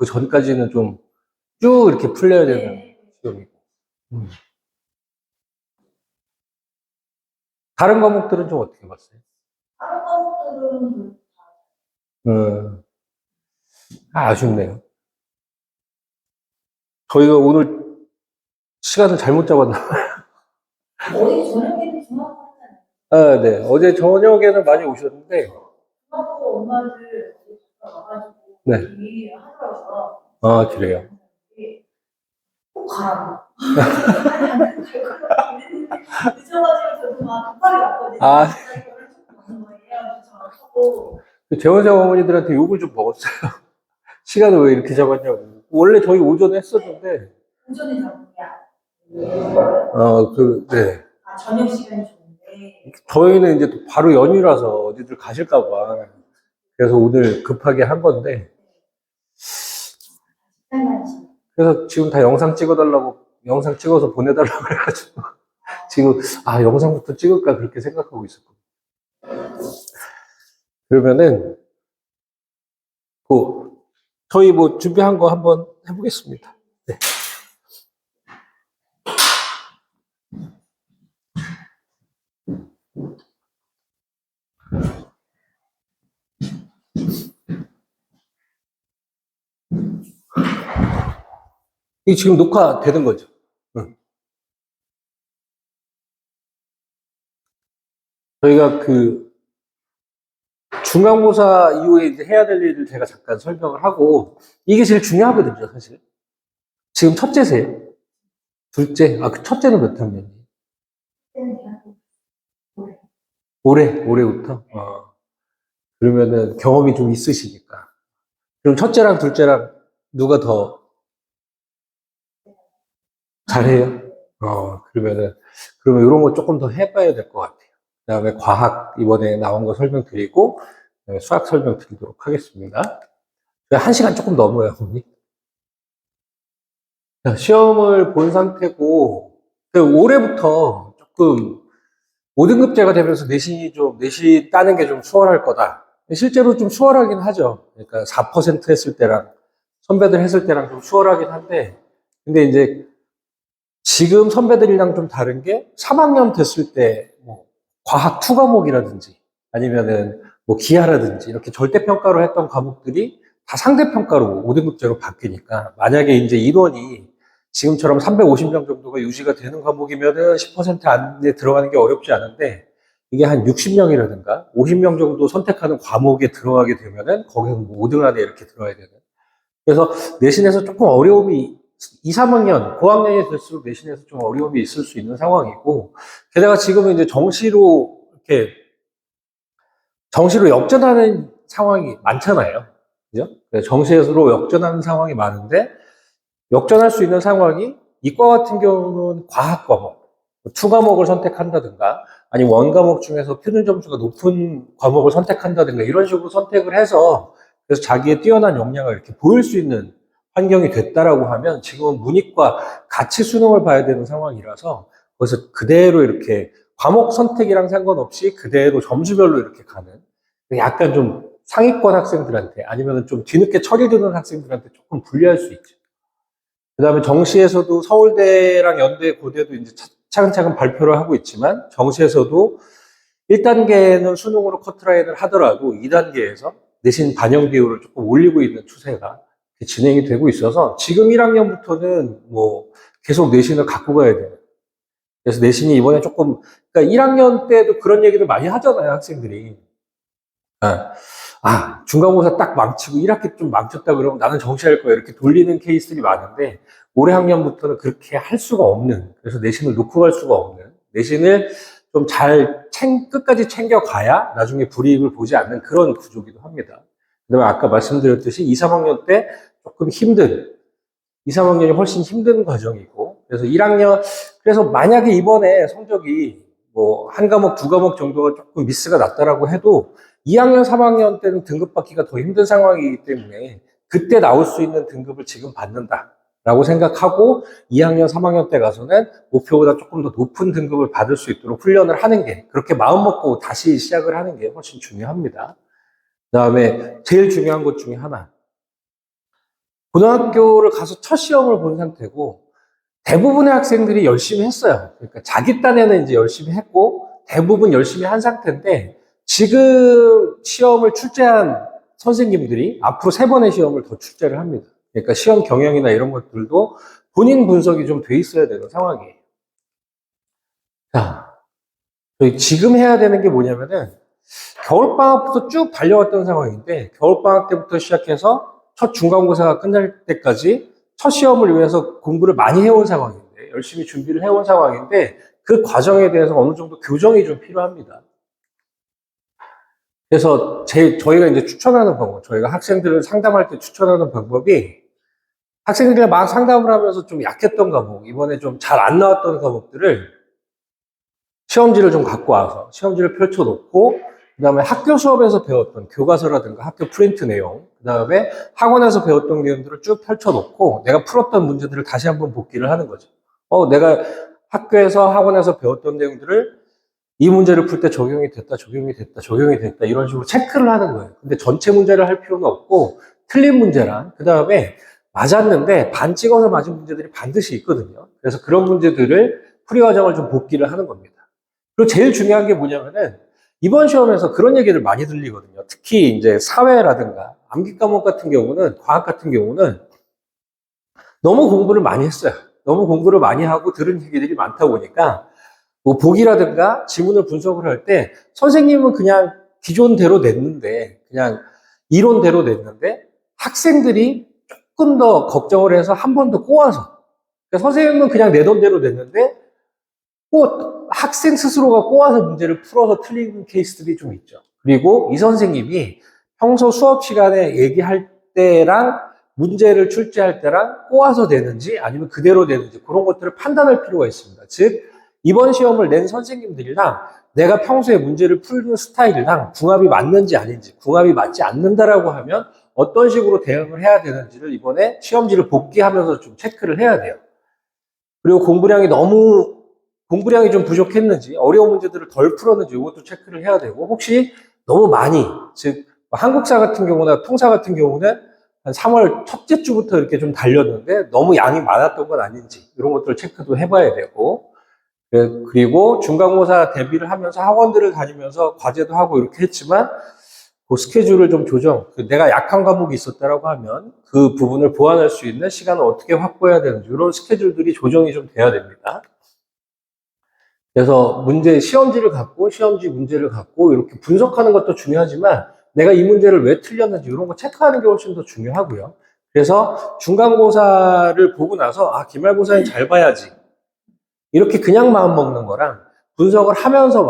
그 전까지는 좀 쭉 이렇게 풀려야 되는 네. 시험이고. 다른 과목들은 좀 어떻게 봤어요? 다른 과목들은 음, 아쉽네요. 저희가 오늘 시간을 잘못 잡았나? 어디 저녁에는 중학교 하잖아요. 아, 네. 어제 저녁에는 많이 오셨는데, 중학교 엄마들 와가지고 네. 얘기 하더라고요. 아, 그래요. 꼭 가라고. 늦어가지고 저도 막 급하게 왔거든요. 아. 이거를 좀 가는 거예요. 저하고 재원생 어머니들한테 욕을 좀 먹었어요. 시간을 왜 이렇게 잡았냐고. 원래 저희 오전에 했었는데, 오전에 잡은 게 아니에요. 네. 아, 저녁 시간이 좋은데. 저희는 이제 또 바로 연휴라서 어디들 가실까봐. 그래서 오늘 급하게 한 건데, 그래서 지금 다 영상 찍어달라고, 영상 찍어서 보내달라고 그래가지고, 지금, 영상부터 찍을까 그렇게 생각하고 있었거든요. 그러면은, 저희 뭐 준비한 거 한번 해보겠습니다. 네. 이게 지금 녹화되는 거죠? 응. 저희가 중간고사 이후에 이제 해야 될 일을 제가 잠깐 설명을 하고, 이게 제일 중요하거든요, 사실. 지금 첫째세요? 둘째? 그 첫째는 몇 학년이에요? 올해부터? 그러면은 경험이 좀 있으시니까. 그럼 첫째랑 둘째랑 누가 더 잘해요? 그러면 이런 거 조금 더 해봐야 될 것 같아요. 그 다음에 과학 이번에 나온 거 설명드리고, 그다음에 수학 설명드리도록 하겠습니다. 1시간 조금 넘어요, 언니. 자, 시험을 본 상태고, 올해부터 조금 5등급제가 되면서 내신 따는 게 좀 수월할 거다. 실제로 좀 수월하긴 하죠. 그러니까 4% 했을 때랑, 선배들 했을 때랑 좀 수월하긴 한데, 근데 이제 지금 선배들이랑 좀 다른 게 3학년 됐을 때, 뭐, 과학 2 과목이라든지, 아니면은 뭐 기하라든지, 이렇게 절대평가로 했던 과목들이 다 상대평가로 5등급제로 바뀌니까, 만약에 이제 인원이 지금처럼 350명 정도가 유지가 되는 과목이면은 10% 안에 들어가는 게 어렵지 않은데, 이게 한 60명이라든가 50명 정도 선택하는 과목에 들어가게 되면은 거기는 뭐 5등 안에 이렇게 들어야 되는. 그래서 내신에서 조금 어려움이 2, 3학년, 고학년이 될수록 내신에서 좀 어려움이 있을 수 있는 상황이고, 게다가 지금은 이제 정시로 역전하는 상황이 많잖아요. 그죠? 정시로 역전하는 상황이 많은데, 역전할 수 있는 상황이 이과 같은 경우는 과학 과목, 2 과목을 선택한다든가, 아니면 1 과목 중에서 표준 점수가 높은 과목을 선택한다든가, 이런 식으로 선택을 해서, 그래서 자기의 뛰어난 역량을 이렇게 보일 수 있는 환경이 됐다라고 하면, 지금은 문이과 같이 수능을 봐야 되는 상황이라서, 그래서 그대로 이렇게 과목 선택이랑 상관없이 그대로 점수별로 이렇게 가는, 약간 좀 상위권 학생들한테, 아니면 좀 뒤늦게 처리되는 학생들한테 조금 불리할 수 있죠. 그 다음에 정시에서도 서울대랑 연대, 고대도 이제 차근차근 발표를 하고 있지만, 정시에서도 1단계는 수능으로 커트라인을 하더라도 2단계에서 내신 반영 비율을 조금 올리고 있는 추세가 진행이 되고 있어서, 지금 1학년부터는 뭐 계속 내신을 갖고 가야 돼요. 그래서 내신이 이번에 조금, 그러니까 1학년 때도 그런 얘기를 많이 하잖아요, 학생들이. 중간고사 딱 망치고 1학기 좀 망쳤다 그러면 나는 정시할 거야, 이렇게 돌리는 케이스들이 많은데, 올해 학년부터는 그렇게 할 수가 없는, 그래서 내신을 놓고 갈 수가 없는, 내신을 좀 끝까지 챙겨가야 나중에 불이익을 보지 않는 그런 구조기도 합니다. 그 다음에 아까 말씀드렸듯이 2, 3학년 때 조금 2, 3학년이 훨씬 힘든 과정이고, 그래서 1학년, 그래서 만약에 이번에 성적이 뭐 한 과목, 2과목 정도가 조금 미스가 났다라고 해도 2학년, 3학년 때는 등급 받기가 더 힘든 상황이기 때문에 그때 나올 수 있는 등급을 지금 받는다라고 생각하고 2학년, 3학년 때 가서는 목표보다 조금 더 높은 등급을 받을 수 있도록 훈련을 하는 게, 그렇게 마음 먹고 다시 시작을 하는 게 훨씬 중요합니다. 그 다음에 제일 중요한 것 중에 하나, 고등학교를 가서 첫 시험을 본 상태고, 대부분의 학생들이 열심히 했어요. 그러니까 자기 딴에는 이제 열심히 했고, 대부분 열심히 한 상태인데, 지금 시험을 출제한 선생님들이 앞으로 3번의 시험을 더 출제를 합니다. 그러니까 시험 경영이나 이런 것들도 본인 분석이 좀 돼 있어야 되는 상황이에요. 자, 저희 지금 해야 되는 게 뭐냐면은, 겨울방학부터 쭉 달려왔던 상황인데, 겨울방학 때부터 시작해서 첫 중간고사가 끝날 때까지 첫 시험을 위해서 공부를 많이 해온 상황인데, 열심히 준비를 해온 상황인데, 그 과정에 대해서 어느 정도 교정이 좀 필요합니다. 그래서 저희가 이제 추천하는 방법, 저희가 학생들을 상담할 때 추천하는 방법이, 학생들이 막 상담을 하면서 좀 약했던 과목, 이번에 좀 잘 안 나왔던 과목들을 시험지를 좀 갖고 와서 시험지를 펼쳐놓고, 그 다음에 학교 수업에서 배웠던 교과서라든가 학교 프린트 내용, 그 다음에 학원에서 배웠던 내용들을 쭉 펼쳐놓고 내가 풀었던 문제들을 다시 한번 복기를 하는 거죠. 내가 학교에서 학원에서 배웠던 내용들을 이 문제를 풀 때 적용이 됐다, 적용이 됐다, 적용이 됐다, 이런 식으로 체크를 하는 거예요. 근데 전체 문제를 할 필요는 없고, 틀린 문제랑, 그 다음에 맞았는데 반 찍어서 맞은 문제들이 반드시 있거든요. 그래서 그런 문제들을 풀이 과정을 좀 복기를 하는 겁니다. 그리고 제일 중요한 게 뭐냐면은, 이번 시험에서 그런 얘기를 많이 들리거든요. 특히 이제 사회라든가 암기 과목 같은 경우는, 과학 같은 경우는 너무 공부를 많이 했어요. 너무 공부를 많이 하고 들은 얘기들이 많다 보니까, 뭐 보기라든가 지문을 분석을 할 때 선생님은 그냥 기존대로 냈는데, 그냥 이론대로 냈는데, 학생들이 조금 더 걱정을 해서 한 번 더 꼬아서, 그러니까 선생님은 그냥 내던 대로 냈는데 학생 스스로가 꼬아서 문제를 풀어서 틀린 케이스들이 좀 있죠. 그리고 이 선생님이 평소 수업 시간에 얘기할 때랑 문제를 출제할 때랑 꼬아서 내는지 아니면 그대로 내는지, 그런 것들을 판단할 필요가 있습니다. 즉, 이번 시험을 낸 선생님들이랑 내가 평소에 문제를 풀는 스타일이랑 궁합이 맞는지 아닌지, 궁합이 맞지 않는다라고 하면 어떤 식으로 대응을 해야 되는지를 이번에 시험지를 복기하면서 좀 체크를 해야 돼요. 그리고 공부량이 좀 부족했는지, 어려운 문제들을 덜 풀었는지, 이것도 체크를 해야 되고, 혹시 너무 많이, 즉 한국사 같은 경우나 통사 같은 경우는 한 3월 첫째 주부터 이렇게 좀 달렸는데 너무 양이 많았던 건 아닌지, 이런 것들을 체크도 해봐야 되고, 그리고 중간고사 대비를 하면서 학원들을 다니면서 과제도 하고 이렇게 했지만, 그 스케줄을 좀 내가 약한 과목이 있었다라고 하면 그 부분을 보완할 수 있는 시간을 어떻게 확보해야 되는지, 이런 스케줄들이 조정이 좀 돼야 됩니다. 그래서 시험지 문제를 갖고 이렇게 분석하는 것도 중요하지만, 내가 이 문제를 왜 틀렸는지 이런 거 체크하는 게 훨씬 더 중요하고요. 그래서 중간고사를 보고 나서, 기말고사는 잘 봐야지, 이렇게 그냥 마음 먹는 거랑 분석을 하면서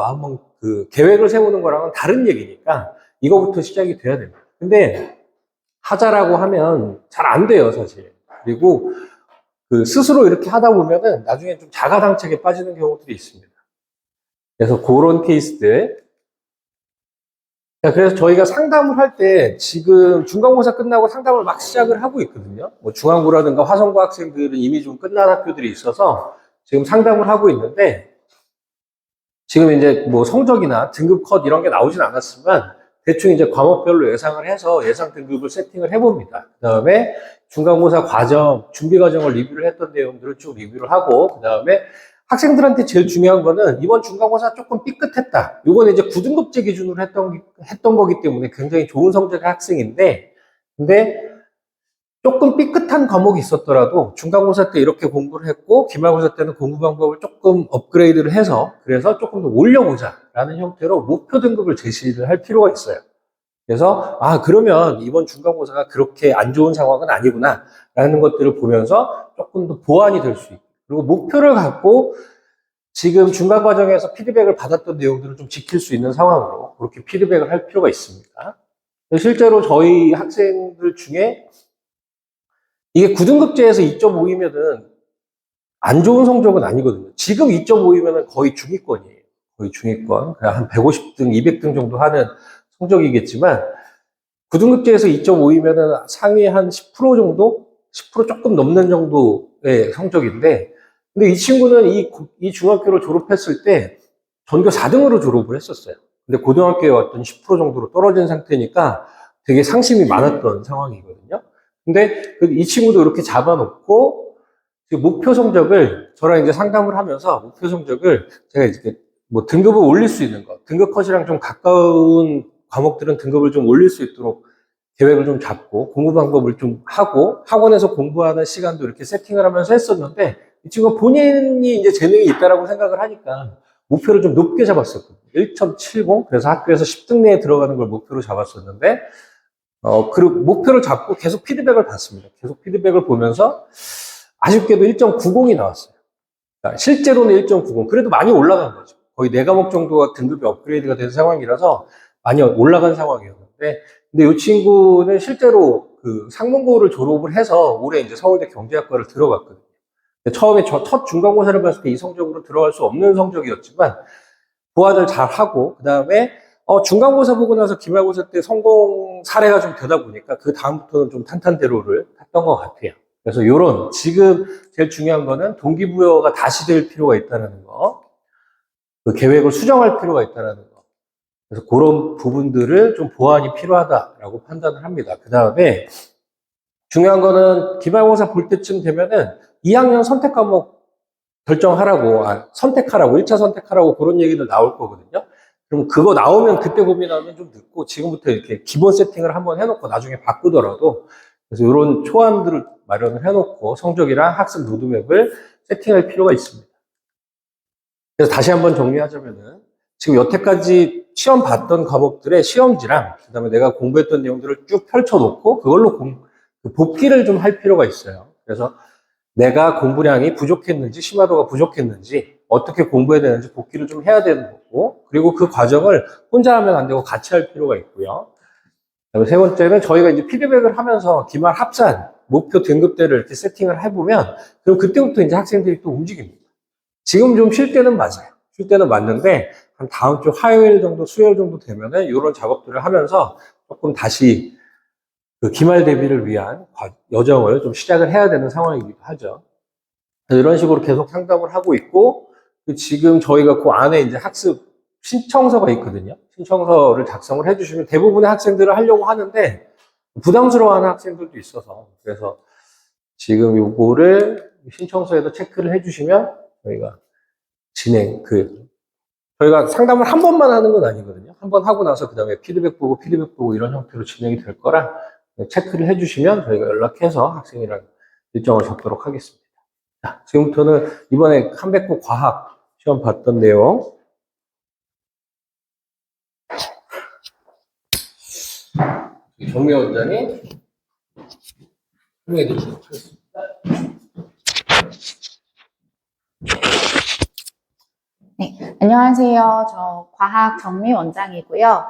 계획을 세우는 거랑은 다른 얘기니까 이거부터 시작이 돼야 됩니다. 근데 하자라고 하면 잘 안 돼요, 사실. 그리고 스스로 이렇게 하다 보면은 나중에 좀 자가당착에 빠지는 경우들이 있습니다. 그래서 그런 케이스들. 그래서 저희가 상담을 할 때 지금 중간고사 끝나고 상담을 막 시작을 하고 있거든요. 뭐 중앙고라든가 화성고 학생들은 이미 좀 끝난 학교들이 있어서 지금 상담을 하고 있는데, 지금 이제 뭐 성적이나 등급 컷 이런 게 나오진 않았지만 대충 이제 과목별로 예상을 해서 예상 등급을 세팅을 해봅니다. 그 다음에 중간고사 과정, 준비 과정을 리뷰를 했던 내용들을 쭉 리뷰를 하고, 그 다음에 학생들한테 제일 중요한 거는 이번 중간고사 조금 삐끗했다. 이건 이제 9등급제 기준으로 했던 거기 때문에 굉장히 좋은 성적의 학생인데, 근데 조금 삐끗한 과목이 있었더라도 중간고사 때 이렇게 공부를 했고 기말고사 때는 공부 방법을 조금 업그레이드를 해서, 그래서 조금 더 올려보자 라는 형태로 목표 등급을 제시를 할 필요가 있어요. 그래서 그러면 이번 중간고사가 그렇게 안 좋은 상황은 아니구나 라는 것들을 보면서 조금 더 보완이 될 수 있고, 그리고 목표를 갖고 지금 중간 과정에서 피드백을 받았던 내용들을 좀 지킬 수 있는 상황으로 그렇게 피드백을 할 필요가 있습니다. 실제로 저희 학생들 중에 이게 9등급제에서 2.5이면은 안 좋은 성적은 아니거든요. 지금 2.5이면은 거의 중위권이에요. 거의 중위권. 그냥 한 150등, 200등 정도 하는 성적이겠지만, 9등급제에서 2.5이면은 상위 한 10% 정도? 10% 조금 넘는 정도의 성적인데, 근데 이 친구는 이 중학교를 졸업했을 때 전교 4등으로 졸업을 했었어요. 근데 고등학교에 왔던 10% 정도로 떨어진 상태니까 되게 상심이 많았던 상황이거든요. 근데 이 친구도 이렇게 잡아놓고 목표 성적을 저랑 이제 상담을 하면서 목표 성적을 제가 이제 뭐 등급을 올릴 수 있는 거, 등급 컷이랑 좀 가까운 과목들은 등급을 좀 올릴 수 있도록 계획을 좀 잡고 공부 방법을 좀 하고 학원에서 공부하는 시간도 이렇게 세팅을 하면서 했었는데 이 친구가 본인이 이제 재능이 있다라고 생각을 하니까 목표를 좀 높게 잡았었거든요. 1.70. 그래서 학교에서 10등 내에 들어가는 걸 목표로 잡았었는데 그리고 목표를 잡고 계속 피드백을 받습니다. 계속 피드백을 보면서 아쉽게도 1.90이 나왔어요. 그러니까 실제로는 1.90. 그래도 많이 올라간 거죠. 거의 4과목 정도가 등급이 업그레이드가 된 상황이라서 많이 올라간 상황이었는데, 근데 이 친구는 실제로 그 상문고를 졸업을 해서 올해 이제 서울대 경제학과를 들어갔거든요. 처음에 첫 중간고사를 봤을 때 이 성적으로 들어갈 수 없는 성적이었지만, 보완을 잘 하고, 그 다음에 중간고사 보고 나서 기말고사 때 성공 사례가 좀 되다 보니까 그 다음부터는 좀 탄탄대로를 했던 것 같아요. 그래서 요런 지금 제일 중요한 거는 동기부여가 다시 될 필요가 있다는 거, 그 계획을 수정할 필요가 있다는 거. 그래서 그런 부분들을 좀 보완이 필요하다라고 판단을 합니다. 그 다음에 중요한 거는 기말고사 볼 때쯤 되면은 2학년 선택 과목 결정하라고, 선택하라고, 1차 선택하라고 그런 얘기들 나올 거거든요. 그럼 그거 나오면 그때 고민하면 좀 늦고 지금부터 이렇게 기본 세팅을 한번 해놓고 나중에 바꾸더라도 그래서 이런 초안들을 마련을 해놓고 성적이랑 학습 로드맵을 세팅할 필요가 있습니다. 그래서 다시 한번 정리하자면은 지금 여태까지 시험 봤던 과목들의 시험지랑 그다음에 내가 공부했던 내용들을 쭉 펼쳐놓고 그걸로 복기를 좀 할 필요가 있어요. 그래서 내가 공부량이 부족했는지 심화도가 부족했는지 어떻게 공부해야 되는지 복기를 좀 해야 되는 거고 그리고 그 과정을 혼자 하면 안 되고 같이 할 필요가 있고요. 그다음에 세 번째는 저희가 이제 피드백을 하면서 기말 합산 목표 등급대를 이렇게 세팅을 해보면 그럼 그때부터 이제 학생들이 또 움직입니다. 지금 좀 쉴 때는 맞아요. 쉴 때는 맞는데 한 다음 주 화요일 정도 수요일 정도 되면은 이런 작업들을 하면서 조금 다시 그 기말 대비를 위한 여정을 좀 시작을 해야 되는 상황이기도 하죠. 이런 식으로 계속 상담을 하고 있고, 지금 저희가 그 안에 이제 학습 신청서가 있거든요. 신청서를 작성을 해주시면 대부분의 학생들을 하려고 하는데, 부담스러워하는 학생들도 있어서, 그래서 지금 요거를 신청서에도 체크를 해주시면 저희가 저희가 상담을 한 번만 하는 건 아니거든요. 한 번 하고 나서 그 다음에 피드백 보고 이런 형태로 진행이 될 거라 체크를 해주시면 저희가 연락해서 학생이랑 일정을 잡도록 하겠습니다. 자, 지금부터는 이번에 컴백고 과학 시험 봤던 내용. 정미 원장이 설명해 드리도록 하겠습니다. 네, 안녕하세요. 저 과학 정미 원장이고요.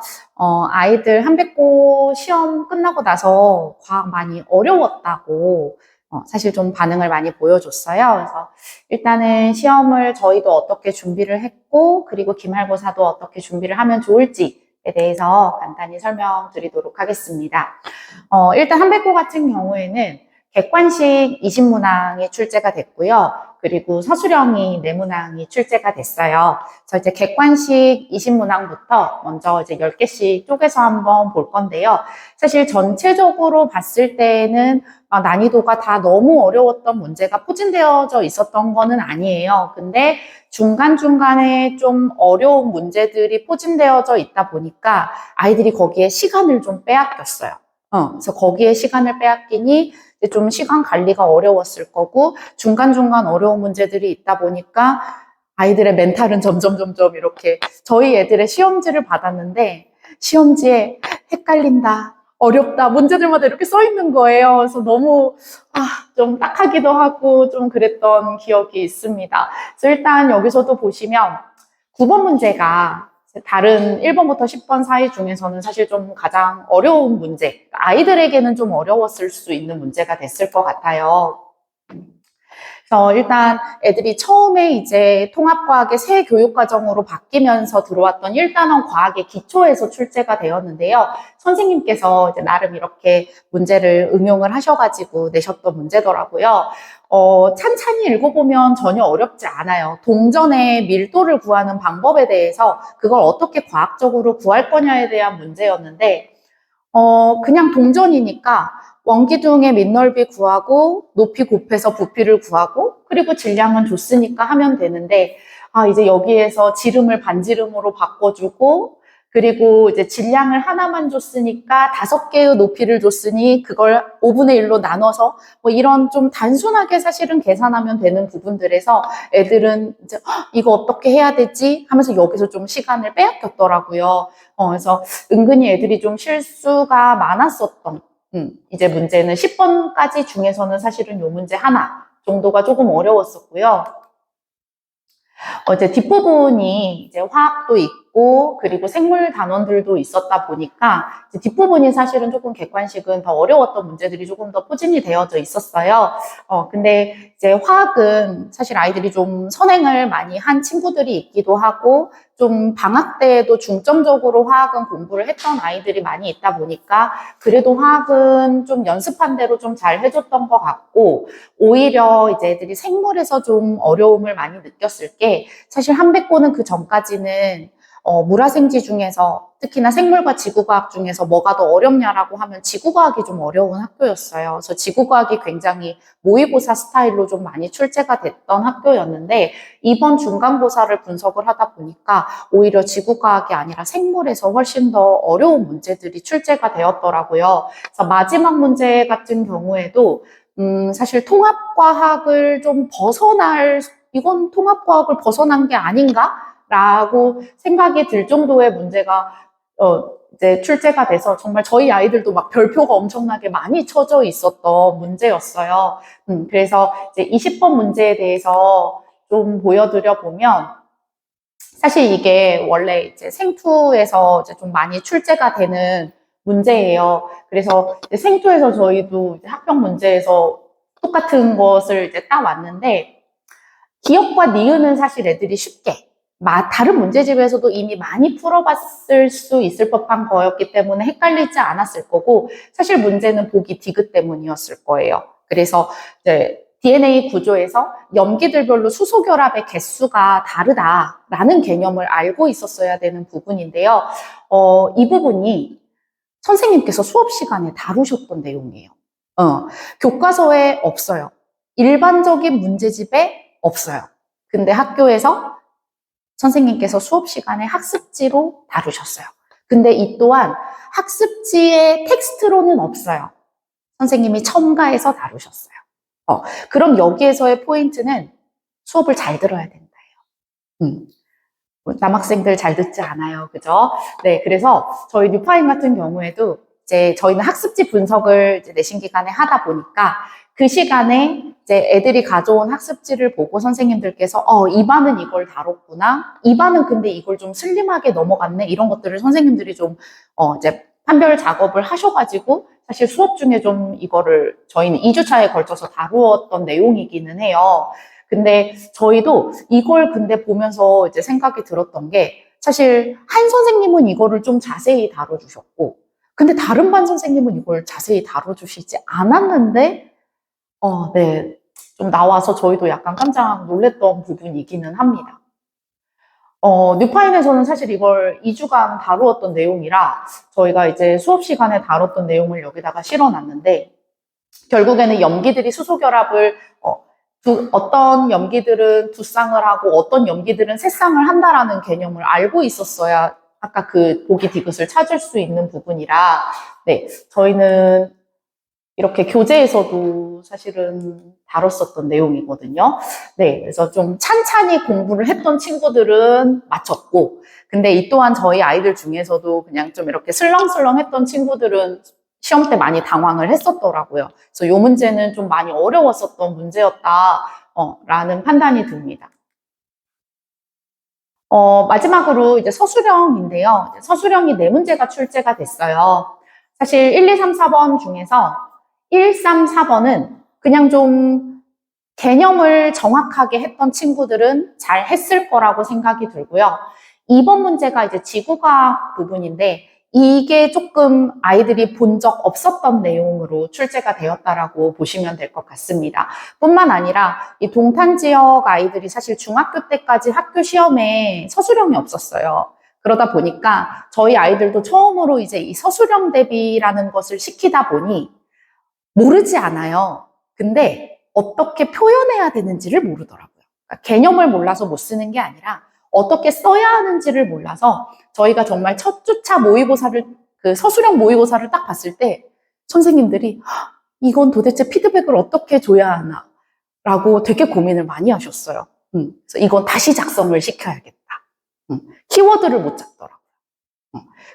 아이들 한백고 시험 끝나고 나서 과학 많이 어려웠다고 사실 좀 반응을 많이 보여줬어요. 그래서 일단은 시험을 저희도 어떻게 준비를 했고 그리고 기말고사도 어떻게 준비를 하면 좋을지에 대해서 간단히 설명드리도록 하겠습니다. 일단 한백고 같은 경우에는 객관식 20문항이 출제가 됐고요. 그리고 서술형이 4문항이 출제가 됐어요. 그래서 이제 객관식 20문항부터 먼저 이제 10개씩 쪼개서 한번 볼 건데요. 사실 전체적으로 봤을 때는 난이도가 다 너무 어려웠던 문제가 포진되어져 있었던 거는 아니에요. 근데 중간중간에 좀 어려운 문제들이 포진되어져 있다 보니까 아이들이 거기에 시간을 좀 빼앗겼어요. 그래서 거기에 시간을 빼앗기니 좀 시간 관리가 어려웠을 거고 중간중간 어려운 문제들이 있다 보니까 아이들의 멘탈은 점점 이렇게 저희 애들의 시험지를 받았는데 시험지에 헷갈린다, 어렵다, 문제들마다 이렇게 써 있는 거예요. 그래서 너무 좀 딱하기도 하고 좀 그랬던 기억이 있습니다. 그래서 일단 여기서도 보시면 9번 문제가 다른 1번부터 10번 사이 중에서는 사실 좀 가장 어려운 문제, 아이들에게는 좀 어려웠을 수 있는 문제가 됐을 것 같아요. 그래서 일단 애들이 처음에 이제 통합과학의 새 교육과정으로 바뀌면서 들어왔던 1단원 과학의 기초에서 출제가 되었는데요. 선생님께서 이제 나름 이렇게 문제를 응용을 하셔가지고 내셨던 문제더라고요. 찬찬히 읽어보면 전혀 어렵지 않아요. 동전의 밀도를 구하는 방법에 대해서 그걸 어떻게 과학적으로 구할 거냐에 대한 문제였는데, 그냥 동전이니까 원기둥의 밑넓이 구하고 높이 곱해서 부피를 구하고 그리고 질량은 줬으니까 하면 되는데 이제 여기에서 지름을 반지름으로 바꿔주고 그리고 이제 질량을 하나만 줬으니까 5개의 높이를 줬으니 그걸 5분의 1로 나눠서 뭐 이런 좀 단순하게 사실은 계산하면 되는 부분들에서 애들은 이제 이거 어떻게 해야 되지 하면서 여기서 좀 시간을 빼앗겼더라고요. 그래서 은근히 애들이 좀 실수가 많았었던 이제 문제는 10번까지 중에서는 사실은 요 문제 하나 정도가 조금 어려웠었고요. 이제 뒷부분이 이제 화학도 있고 그리고 생물 단원들도 있었다 보니까 이제 뒷부분이 사실은 조금 객관식은 더 어려웠던 문제들이 조금 더 포진이 되어져 있었어요. 근데 이제 화학은 사실 아이들이 좀 선행을 많이 한 친구들이 있기도 하고 좀 방학 때에도 중점적으로 화학은 공부를 했던 아이들이 많이 있다 보니까 그래도 화학은 좀 연습한 대로 좀 잘 해줬던 것 같고 오히려 이제 애들이 생물에서 좀 어려움을 많이 느꼈을 게 사실 한백고는 그 전까지는 물화생지 중에서 특히나 생물과 지구과학 중에서 뭐가 더 어렵냐라고 하면 지구과학이 좀 어려운 학교였어요. 그래서 지구과학이 굉장히 모의고사 스타일로 좀 많이 출제가 됐던 학교였는데 이번 중간고사를 분석을 하다 보니까 오히려 지구과학이 아니라 생물에서 훨씬 더 어려운 문제들이 출제가 되었더라고요. 그래서 마지막 문제 같은 경우에도 사실 통합과학을 좀 이건 통합과학을 벗어난 게 아닌가? 라고 생각이 들 정도의 문제가 이제 출제가 돼서 정말 저희 아이들도 막 별표가 엄청나게 많이 쳐져 있었던 문제였어요. 그래서 이제 20번 문제에 대해서 좀 보여드려 보면 사실 이게 원래 이제 생투에서 이제 좀 많이 출제가 되는 문제예요. 그래서 생투에서 저희도 이제 학평 문제에서 똑같은 것을 이제 따왔는데 기억과 니은은 사실 애들이 쉽게 다른 문제집에서도 이미 많이 풀어봤을 수 있을 법한 거였기 때문에 헷갈리지 않았을 거고 사실 문제는 보기 디귿 때문이었을 거예요. 그래서 이제 DNA 구조에서 염기들별로 수소결합의 개수가 다르다라는 개념을 알고 있었어야 되는 부분인데요. 이 부분이 선생님께서 수업 시간에 다루셨던 내용이에요. 교과서에 없어요. 일반적인 문제집에 없어요. 근데 학교에서 선생님께서 수업 시간에 학습지로 다루셨어요. 근데 이 또한 학습지의 텍스트로는 없어요. 선생님이 첨가해서 다루셨어요. 그럼 여기에서의 포인트는 수업을 잘 들어야 된다예요. 남학생들 잘 듣지 않아요. 그죠? 네, 그래서 저희 뉴파인 같은 경우에도 이제 저희는 학습지 분석을 이제 내신 기간에 하다 보니까 그 시간에 이제 애들이 가져온 학습지를 보고 선생님들께서 이 반은 이걸 다뤘구나. 이 반은 근데 이걸 좀 슬림하게 넘어갔네. 이런 것들을 선생님들이 좀 이제 판별 작업을 하셔가지고 사실 수업 중에 좀 이거를 저희는 2주차에 걸쳐서 다루었던 내용이기는 해요. 근데 저희도 이걸 근데 보면서 이제 생각이 들었던 게 사실 한 선생님은 이거를 좀 자세히 다뤄주셨고 근데 다른 반 선생님은 이걸 자세히 다뤄주시지 않았는데 네, 좀 나와서 저희도 약간 깜짝 놀랐던 부분이기는 합니다. 뉴파인에서는 사실 이걸 2주간 다루었던 내용이라 저희가 이제 수업 시간에 다뤘던 내용을 여기다가 실어놨는데 결국에는 염기들이 수소결합을 어떤 염기들은 2쌍을 하고 어떤 염기들은 3쌍을 한다라는 개념을 알고 있었어야 아까 그 보기 디귿을 찾을 수 있는 부분이라 네, 저희는 이렇게 교재에서도 사실은 다뤘었던 내용이거든요. 네, 그래서 좀 찬찬히 공부를 했던 친구들은 맞췄고 근데 이 또한 저희 아이들 중에서도 그냥 좀 이렇게 슬렁슬렁 했던 친구들은 시험 때 많이 당황을 했었더라고요. 그래서 이 문제는 좀 많이 어려웠었던 문제였다 라는 판단이 듭니다. 마지막으로 이제 서술형인데요. 서술형이 4문제가 출제가 됐어요. 사실 1, 2, 3, 4번 중에서 1, 3, 4번은 그냥 좀 개념을 정확하게 했던 친구들은 잘 했을 거라고 생각이 들고요. 2번 문제가 이제 지구과학 부분인데 이게 조금 아이들이 본 적 없었던 내용으로 출제가 되었다라고 보시면 될 것 같습니다. 뿐만 아니라 이 동탄 지역 아이들이 사실 중학교 때까지 학교 시험에 서술형이 없었어요. 그러다 보니까 저희 아이들도 처음으로 이제 이 서술형 대비라는 것을 시키다 보니 모르지 않아요. 근데 어떻게 표현해야 되는지를 모르더라고요. 그러니까 개념을 몰라서 못 쓰는 게 아니라 어떻게 써야 하는지를 몰라서 저희가 정말 첫 주차 모의고사를, 그 서술형 모의고사를 딱 봤을 때 선생님들이 이건 도대체 피드백을 어떻게 줘야 하나 라고 되게 고민을 많이 하셨어요. 그래서 이건 다시 작성을 시켜야겠다. 키워드를 못 잡더라고요.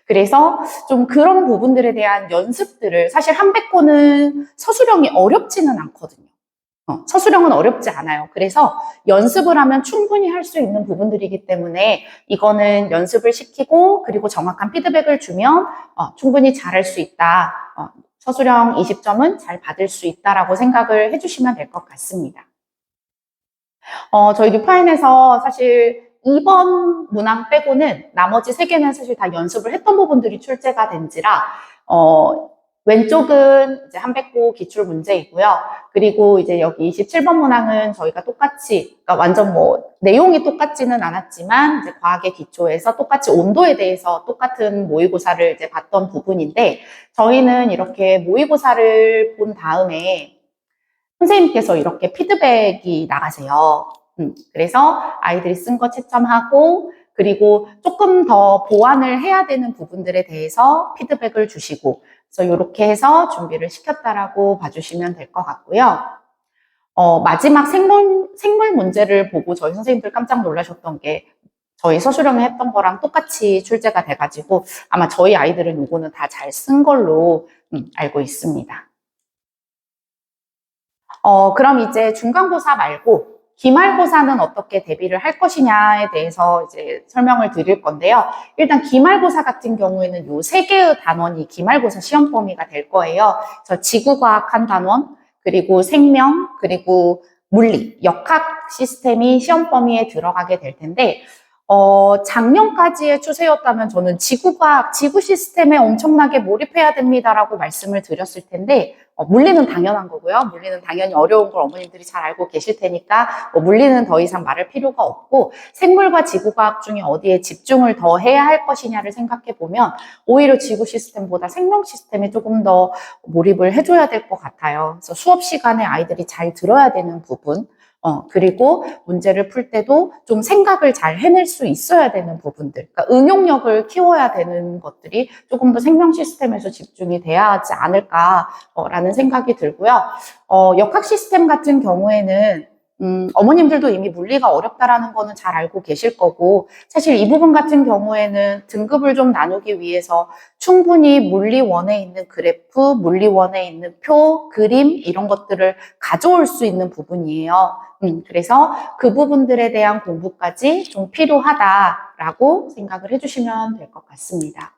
그래서 좀 그런 부분들에 대한 연습들을, 사실 한백고는 서술형이 어렵지는 않거든요. 서술형은 어렵지 않아요. 그래서 연습을 하면 충분히 할 수 있는 부분들이기 때문에 이거는 연습을 시키고 그리고 정확한 피드백을 주면 충분히 잘할 수 있다. 서술형 20점은 잘 받을 수 있다라고 생각을 해주시면 될 것 같습니다. 저희 뉴파인에서 사실 2번 문항 빼고는 나머지 3개는 사실 다 연습을 했던 부분들이 출제가 된지라, 왼쪽은 이제 한백고 기출 문제이고요. 그리고 이제 여기 27번 문항은 저희가 똑같이, 그러니까 완전 뭐 내용이 똑같지는 않았지만 이제 과학의 기초에서 똑같이 온도에 대해서 똑같은 모의고사를 이제 봤던 부분인데, 저희는 이렇게 모의고사를 본 다음에 선생님께서 이렇게 피드백이 나가세요. 그래서 아이들이 쓴 거 채점하고 그리고 조금 더 보완을 해야 되는 부분들에 대해서 피드백을 주시고, 그래서 이렇게 해서 준비를 시켰다라고 봐주시면 될 것 같고요. 마지막 생물 문제를 보고 저희 선생님들 깜짝 놀라셨던 게 저희 서술형에 했던 거랑 똑같이 출제가 돼가지고 아마 저희 아이들은 요거는 다 잘 쓴 걸로 알고 있습니다. 그럼 이제 중간고사 말고 기말고사는 어떻게 대비를 할 것이냐에 대해서 이제 설명을 드릴 건데요. 일단 기말고사 같은 경우에는 요 3개의 단원이 기말고사 시험 범위가 될 거예요. 그래서 지구과학 한 단원, 그리고 생명, 그리고 물리, 역학 시스템이 시험 범위에 들어가게 될 텐데, 작년까지의 추세였다면 저는 지구과학, 지구 시스템에 엄청나게 몰입해야 됩니다라고 말씀을 드렸을 텐데, 물리는 당연한 거고요. 물리는 당연히 어려운 걸 어머님들이 잘 알고 계실 테니까 물리는 더 이상 말할 필요가 없고, 생물과 지구과학 중에 어디에 집중을 더 해야 할 것이냐를 생각해 보면 오히려 지구 시스템보다 생명 시스템에 조금 더 몰입을 해줘야 될 것 같아요. 그래서 수업 시간에 아이들이 잘 들어야 되는 부분, 그리고 문제를 풀 때도 좀 생각을 잘 해낼 수 있어야 되는 부분들, 그러니까 응용력을 키워야 되는 것들이 조금 더 생명 시스템에서 집중이 돼야 하지 않을까라는 생각이 들고요. 역학 시스템 같은 경우에는 어머님들도 이미 물리가 어렵다라는 거는 잘 알고 계실 거고, 사실 이 부분 같은 경우에는 등급을 좀 나누기 위해서 충분히 물리원에 있는 그래프, 물리원에 있는 표, 그림 이런 것들을 가져올 수 있는 부분이에요. 그래서 그 부분들에 대한 공부까지 좀 필요하다라고 생각을 해주시면 될 것 같습니다.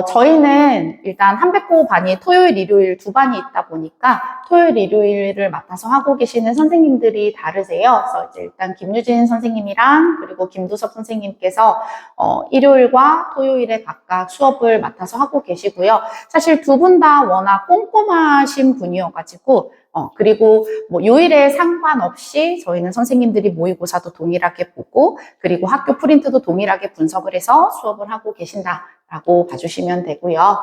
저희는 일단 한백고 반이 토요일, 일요일 2반이 있다 보니까 토요일, 일요일을 맡아서 하고 계시는 선생님들이 다르세요. 그래서 이제 일단 김유진 선생님이랑 그리고 김두섭 선생님께서 일요일과 토요일에 각각 수업을 맡아서 하고 계시고요. 사실 두 분 다 워낙 꼼꼼하신 분이어가지고 그리고 뭐 요일에 상관없이 저희는 선생님들이 모의고사도 동일하게 보고 그리고 학교 프린트도 동일하게 분석을 해서 수업을 하고 계신다라고 봐주시면 되고요.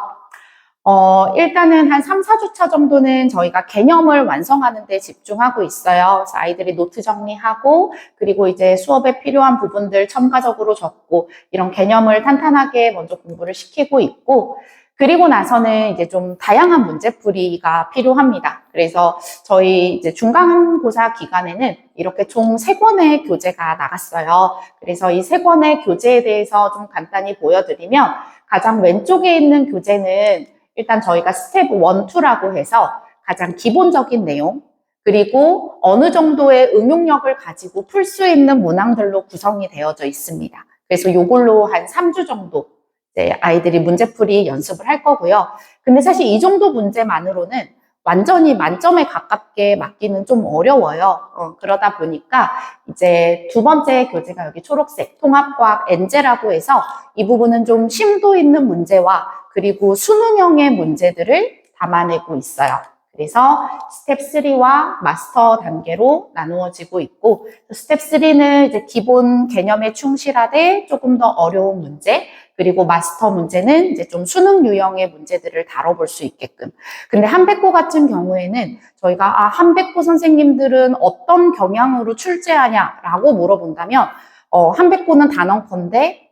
일단은 한 3, 4주차 정도는 저희가 개념을 완성하는 데 집중하고 있어요. 그래서 아이들이 노트 정리하고 그리고 이제 수업에 필요한 부분들 첨가적으로 적고 이런 개념을 탄탄하게 먼저 공부를 시키고 있고, 그리고 나서는 이제 좀 다양한 문제풀이가 필요합니다. 그래서 저희 이제 중간고사 기간에는 이렇게 총 3권의 교재가 나갔어요. 그래서 이 3권의 교재에 대해서 좀 간단히 보여드리면, 가장 왼쪽에 있는 교재는 일단 저희가 스텝 1, 2라고 해서 가장 기본적인 내용, 그리고 어느 정도의 응용력을 가지고 풀 수 있는 문항들로 구성이 되어져 있습니다. 그래서 이걸로 한 3주 정도 아이들이 문제풀이 연습을 할 거고요. 근데 사실 이 정도 문제만으로는 완전히 만점에 가깝게 맞기는 좀 어려워요. 그러다 보니까 이제 두 번째 교재가 여기 초록색 통합과학 엔제라고 해서 이 부분은 좀 심도 있는 문제와 그리고 수능형의 문제들을 담아내고 있어요. 그래서 스텝 3와 마스터 단계로 나누어지고 있고, 스텝 3는 이제 기본 개념에 충실하되 조금 더 어려운 문제, 그리고 마스터 문제는 이제 좀 수능 유형의 문제들을 다뤄볼 수 있게끔. 근데 한백고 같은 경우에는 저희가 한백고 선생님들은 어떤 경향으로 출제하냐라고 물어본다면 한백고는 단언컨대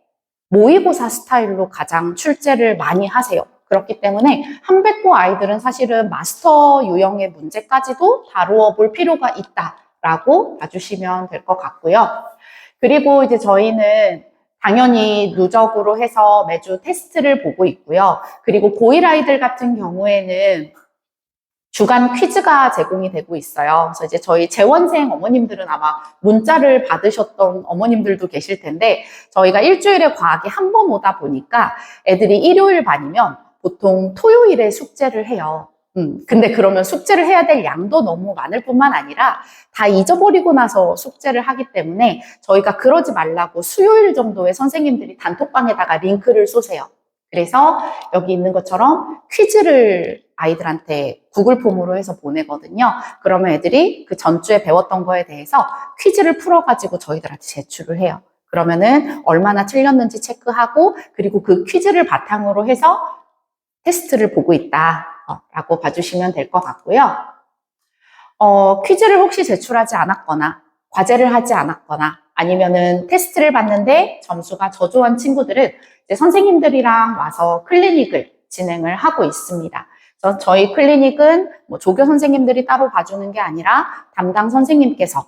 모의고사 스타일로 가장 출제를 많이 하세요. 그렇기 때문에 한백고 아이들은 사실은 마스터 유형의 문제까지도 다루어 볼 필요가 있다라고 봐주시면 될 것 같고요. 그리고 이제 저희는 당연히 누적으로 해서 매주 테스트를 보고 있고요. 그리고 고1 아이들 같은 경우에는 주간 퀴즈가 제공이 되고 있어요. 그래서 이제 저희 재원생 어머님들은 아마 문자를 받으셨던 어머님들도 계실 텐데 저희가 일주일에 과학이 한 번 오다 보니까 애들이 일요일 반이면 보통 토요일에 숙제를 해요. 근데 그러면 숙제를 해야 될 양도 너무 많을 뿐만 아니라 다 잊어버리고 나서 숙제를 하기 때문에 저희가 그러지 말라고 수요일 정도에 선생님들이 단톡방에다가 링크를 쏘세요. 그래서 여기 있는 것처럼 퀴즈를 아이들한테 구글 폼으로 해서 보내거든요. 그러면 애들이 그 전주에 배웠던 거에 대해서 퀴즈를 풀어가지고 저희들한테 제출을 해요. 그러면은 얼마나 틀렸는지 체크하고 그리고 그 퀴즈를 바탕으로 해서 테스트를 보고 있다라고 봐주시면 될 것 같고요. 퀴즈를 혹시 제출하지 않았거나 과제를 하지 않았거나 아니면은 테스트를 봤는데 점수가 저조한 친구들은 이제 선생님들이랑 와서 클리닉을 진행을 하고 있습니다. 그래서 저희 클리닉은 뭐 조교 선생님들이 따로 봐주는 게 아니라 담당 선생님께서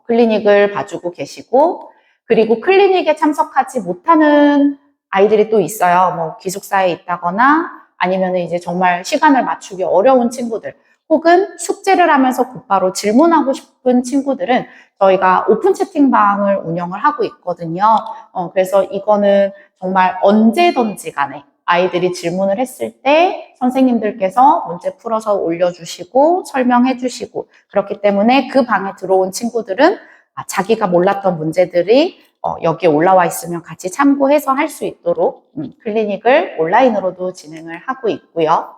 클리닉을 봐주고 계시고 그리고 클리닉에 참석하지 못하는 아이들이 또 있어요. 뭐 기숙사에 있다거나 아니면 이제 정말 시간을 맞추기 어려운 친구들 혹은 숙제를 하면서 곧바로 질문하고 싶은 친구들은 저희가 오픈 채팅방을 운영을 하고 있거든요. 그래서 이거는 정말 언제든지 간에 아이들이 질문을 했을 때 선생님들께서 문제 풀어서 올려주시고 설명해 주시고 그렇기 때문에 그 방에 들어온 친구들은 자기가 몰랐던 문제들이 여기에 올라와 있으면 같이 참고해서 할 수 있도록 클리닉을 온라인으로도 진행을 하고 있고요.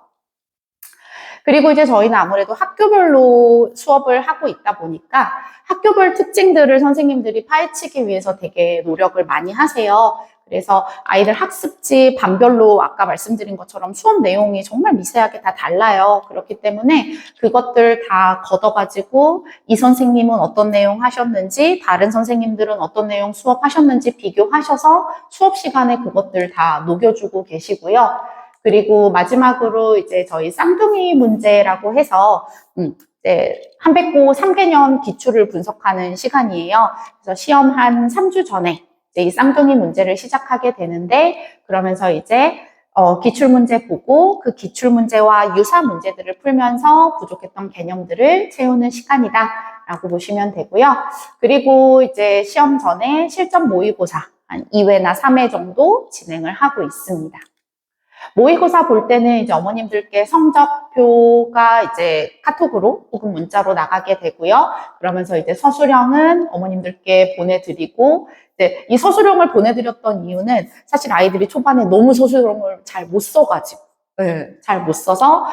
그리고 이제 저희는 아무래도 학교별로 수업을 하고 있다 보니까 학교별 특징들을 선생님들이 파헤치기 위해서 되게 노력을 많이 하세요. 그래서 아이들 학습지 반별로 아까 말씀드린 것처럼 수업 내용이 정말 미세하게 다 달라요. 그렇기 때문에 그것들 다 걷어가지고 이 선생님은 어떤 내용 하셨는지 다른 선생님들은 어떤 내용 수업하셨는지 비교하셔서 수업 시간에 그것들 다 녹여주고 계시고요. 그리고 마지막으로 이제 저희 쌍둥이 문제라고 해서 이제 한백고 3개년 기출을 분석하는 시간이에요. 그래서 시험 한 3주 전에 이제 이 쌍둥이 문제를 시작하게 되는데 그러면서 이제 기출 문제 보고 그 기출 문제와 유사 문제들을 풀면서 부족했던 개념들을 채우는 시간이다라고 보시면 되고요. 그리고 이제 시험 전에 실전 모의고사 한 2회나 3회 정도 진행을 하고 있습니다. 모의고사 볼 때는 이제 어머님들께 성적표가 이제 카톡으로 혹은 문자로 나가게 되고요. 그러면서 이제 서술형은 어머님들께 보내드리고, 이제 이 서술형을 보내드렸던 이유는 사실 아이들이 초반에 너무 서술형을 잘 못 써가지고, 잘 못 써서,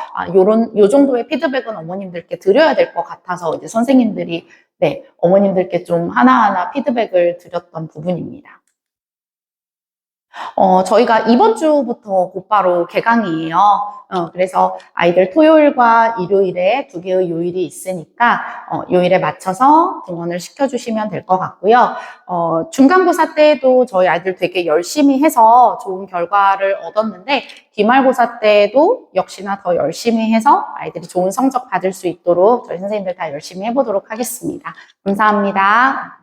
요 정도의 피드백은 어머님들께 드려야 될 것 같아서 이제 선생님들이, 어머님들께 좀 하나하나 피드백을 드렸던 부분입니다. 저희가 이번 주부터 곧바로 개강이에요. 그래서 아이들 토요일과 일요일에 2개의 요일이 있으니까, 요일에 맞춰서 등원을 시켜주시면 될 것 같고요. 중간고사 때도 저희 아이들 되게 열심히 해서 좋은 결과를 얻었는데, 기말고사 때도 역시나 더 열심히 해서 아이들이 좋은 성적 받을 수 있도록 저희 선생님들 다 열심히 해보도록 하겠습니다. 감사합니다.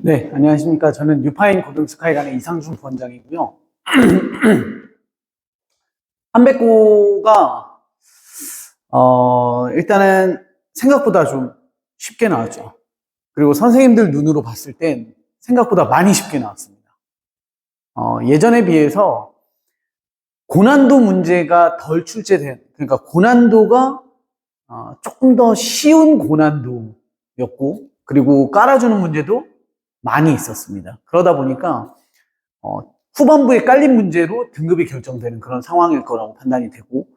네, 안녕하십니까. 저는 뉴파인 고등스카이단의 이상준 부원장이고요. 한백고가 일단은 생각보다 좀 쉽게 나왔죠. 그리고 선생님들 눈으로 봤을 땐 생각보다 많이 쉽게 나왔습니다. 예전에 비해서 고난도 문제가 덜 출제된, 그러니까 고난도가 조금 더 쉬운 고난도였고, 그리고 깔아주는 문제도 많이 있었습니다. 그러다 보니까 후반부에 깔린 문제로 등급이 결정되는 그런 상황일 거라고 판단이 되고,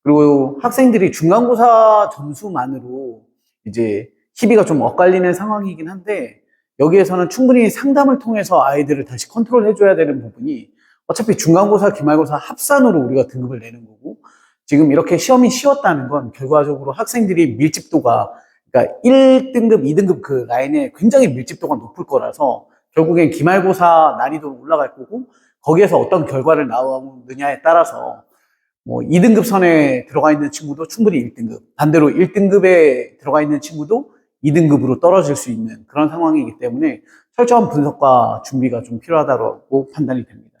그리고 학생들이 중간고사 점수만으로 이제 희비가 좀 엇갈리는 상황이긴 한데, 여기에서는 충분히 상담을 통해서 아이들을 다시 컨트롤 해줘야 되는 부분이, 어차피 중간고사, 기말고사 합산으로 우리가 등급을 내는 거고, 지금 이렇게 시험이 쉬웠다는 건 결과적으로 학생들이 밀집도가, 그러니까 1등급, 2등급 그 라인에 굉장히 밀집도가 높을 거라서 결국엔 기말고사 난이도로 올라갈 거고, 거기에서 어떤 결과를 나오느냐에 따라서 뭐 2등급 선에 들어가 있는 친구도 충분히 1등급, 반대로 1등급에 들어가 있는 친구도 2등급으로 떨어질 수 있는 그런 상황이기 때문에 철저한 분석과 준비가 좀 필요하다고 판단이 됩니다.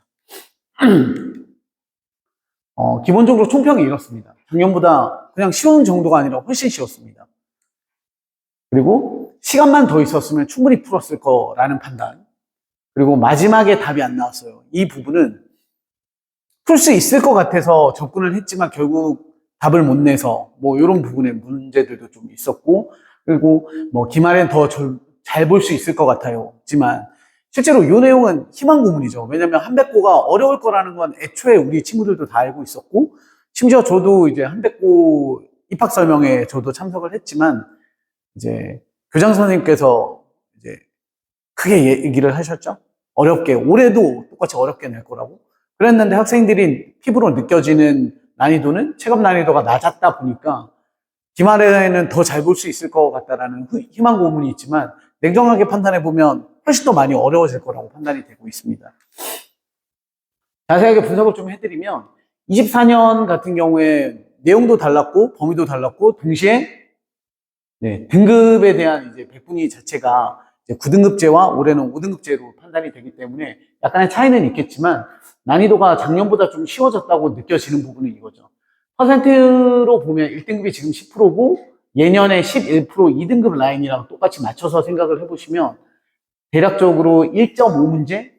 기본적으로 총평이 이렇습니다. 작년보다 그냥 쉬운 정도가 아니라 훨씬 쉬웠습니다. 그리고 시간만 더 있었으면 충분히 풀었을 거라는 판단. 그리고 마지막에 답이 안 나왔어요. 이 부분은 풀 수 있을 것 같아서 접근을 했지만 결국 답을 못 내서 뭐 이런 부분에 문제들도 좀 있었고, 그리고 뭐 기말엔 더 잘 볼 수 있을 것 같아요. 하지만 실제로 이 내용은 희망 고문이죠. 왜냐면 한백고가 어려울 거라는 건 애초에 우리 친구들도 다 알고 있었고, 심지어 저도 이제 한백고 입학 설명회 저도 참석을 했지만, 이제 교장 선생님께서 이제 크게 얘기를 하셨죠. 어렵게, 올해도 똑같이 어렵게 낼 거라고. 그랬는데 학생들이 피부로 느껴지는 난이도는 체감 난이도가 낮았다 보니까 기말에는 더 잘 볼 수 있을 것 같다라는 희망 고문이 있지만, 냉정하게 판단해 보면 훨씬 더 많이 어려워질 거라고 판단이 되고 있습니다. 자세하게 분석을 좀 해드리면, 24년 같은 경우에 내용도 달랐고 범위도 달랐고 동시에 등급에 대한 이제 백분위 자체가 이제 9등급제와 올해는 5등급제로 판단이 되기 때문에 약간의 차이는 있겠지만 난이도가 작년보다 좀 쉬워졌다고 느껴지는 부분은 이거죠. 퍼센트로 보면 1등급이 지금 10%고 예년에 11% 2등급 라인이랑 똑같이 맞춰서 생각을 해보시면 대략적으로 1.5문제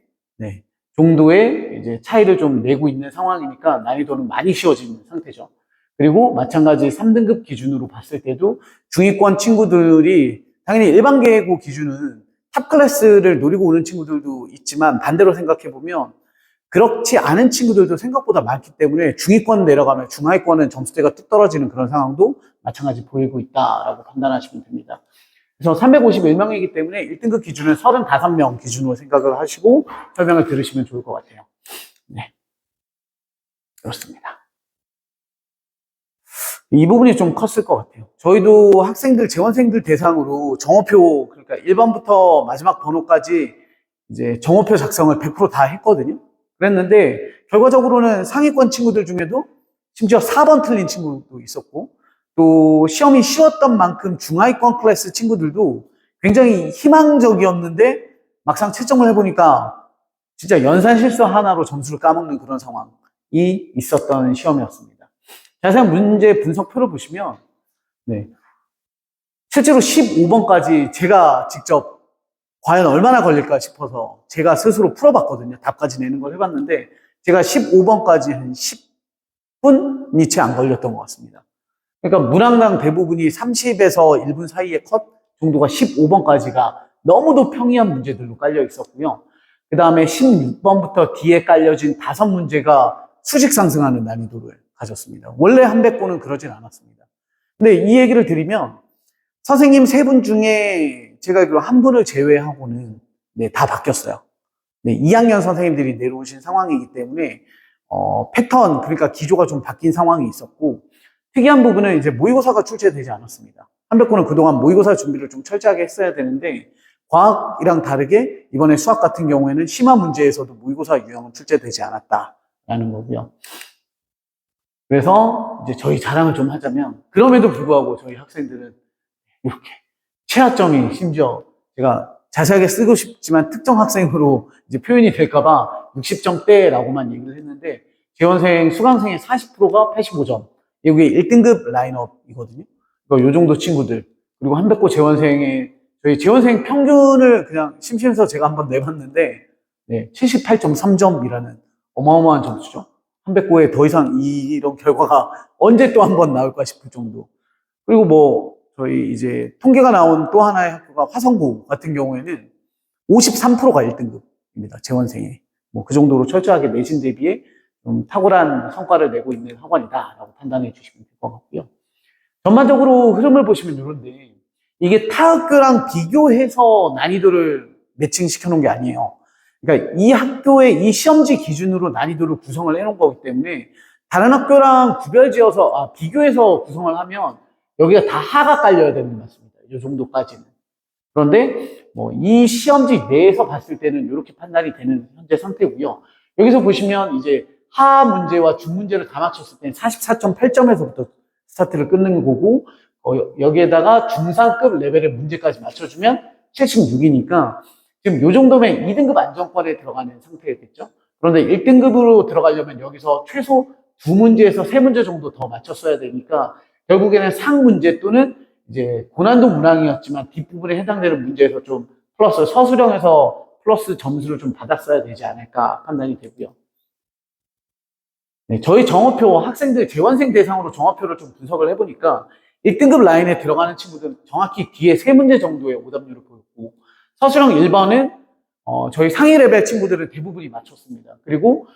정도의 이제 차이를 좀 내고 있는 상황이니까 난이도는 많이 쉬워지는 상태죠. 그리고 마찬가지 3등급 기준으로 봤을 때도 중위권 친구들이 당연히 일반계고 기준은 탑 클래스를 노리고 오는 친구들도 있지만 반대로 생각해보면 그렇지 않은 친구들도 생각보다 많기 때문에 중위권 내려가면 중하위권은 점수대가 뚝 떨어지는 그런 상황도 마찬가지 보이고 있다라고 판단하시면 됩니다. 그래서 351명이기 때문에 1등급 기준은 35명 기준으로 생각을 하시고 설명을 들으시면 좋을 것 같아요. 네, 그렇습니다. 이 부분이 좀 컸을 것 같아요. 저희도 학생들, 재원생들 대상으로 정오표, 그러니까 1번부터 마지막 번호까지 이제 정오표 작성을 100% 다 했거든요. 그랬는데 결과적으로는 상위권 친구들 중에도 심지어 4번 틀린 친구도 있었고, 또 시험이 쉬웠던 만큼 중하위권 클래스 친구들도 굉장히 희망적이었는데 막상 채점을 해보니까 진짜 연산 실수 하나로 점수를 까먹는 그런 상황이 있었던 시험이었습니다. 자세한 문제 분석표를 보시면 실제로 15번까지 제가 직접 과연 얼마나 걸릴까 싶어서 제가 스스로 풀어봤거든요. 답까지 내는 걸 해봤는데 제가 15번까지 한 10분이 채 안 걸렸던 것 같습니다. 그러니까 문항당 대부분이 30에서 1분 사이의 컷 정도가 15번까지가 너무도 평이한 문제들로 깔려 있었고요. 그 다음에 16번부터 뒤에 깔려진 5문제가 수직 상승하는 난이도를 가졌습니다. 원래 한백고는 그러진 않았습니다. 근데 이 얘기를 드리면 선생님 3분 중에 제가 알기로 1분을 제외하고는 다 바뀌었어요. 2학년 선생님들이 내려오신 상황이기 때문에 패턴, 그러니까 기조가 좀 바뀐 상황이 있었고, 특이한 부분은 이제 모의고사가 출제되지 않았습니다. 한백고는 그동안 모의고사 준비를 좀 철저하게 했어야 되는데 과학이랑 다르게 이번에 수학 같은 경우에는 심화 문제에서도 모의고사 유형은 출제되지 않았다라는 거고요. 그래서 이제 저희 자랑을 좀 하자면, 그럼에도 불구하고 저희 학생들은 이렇게 최하점이 심지어 제가 자세하게 쓰고 싶지만 특정 학생으로 이제 표현이 될까봐 60점대라고만 얘기를 했는데, 재원생, 수강생의 40%가 85점. 이게 1등급 라인업이거든요. 그러니까 요 정도 친구들. 그리고 한백고 재원생의, 저희 재원생 평균을 그냥 심심해서 제가 한번 내봤는데, 78.3점이라는 어마어마한 점수죠. 한백고에 더 이상 이런 결과가 언제 또 한 번 나올까 싶을 정도. 그리고 뭐, 저희 이제 통계가 나온 또 하나의 학교가 화성고 같은 경우에는 53%가 1등급입니다. 재원생이. 뭐 그 정도로 철저하게 내신 대비에 좀 탁월한 성과를 내고 있는 학원이다라고 판단해 주시면 될 것 같고요. 전반적으로 흐름을 보시면 이런데 이게 타 학교랑 비교해서 난이도를 매칭시켜 놓은 게 아니에요. 그러니까 이 학교의 이 시험지 기준으로 난이도를 구성을 해놓은 거기 때문에 다른 학교랑 구별지어서 비교해서 구성을 하면 여기가 다 하가 깔려야 되는 것 같습니다. 이 정도까지는. 그런데 뭐 이 시험지 내에서 봤을 때는 이렇게 판단이 되는 현재 상태고요. 여기서 보시면 이제 하 문제와 중 문제를 다 맞췄을 때는 44.8점에서부터 스타트를 끊는 거고 여기에다가 중상급 레벨의 문제까지 맞춰주면 76이니까 지금 이 정도면 2등급 안정권에 들어가는 상태겠죠. 그런데 1등급으로 들어가려면 여기서 최소 2문제에서 3문제 정도 더 맞췄어야 되니까 결국에는 상 문제 또는 이제 고난도 문항이었지만 뒷부분에 해당되는 문제에서 좀 플러스 서술형에서 플러스 점수를 좀 받았어야 되지 않을까 판단이 되고요. 네, 저희 정어표 학생들 재원생 대상으로 정어표를 좀 분석을 해보니까 1등급 라인에 들어가는 친구들은 정확히 뒤에 3문제 정도의 오답률을 보였고 서술형 1번은 저희 상위 레벨 친구들은 대부분이 맞췄습니다. 그리고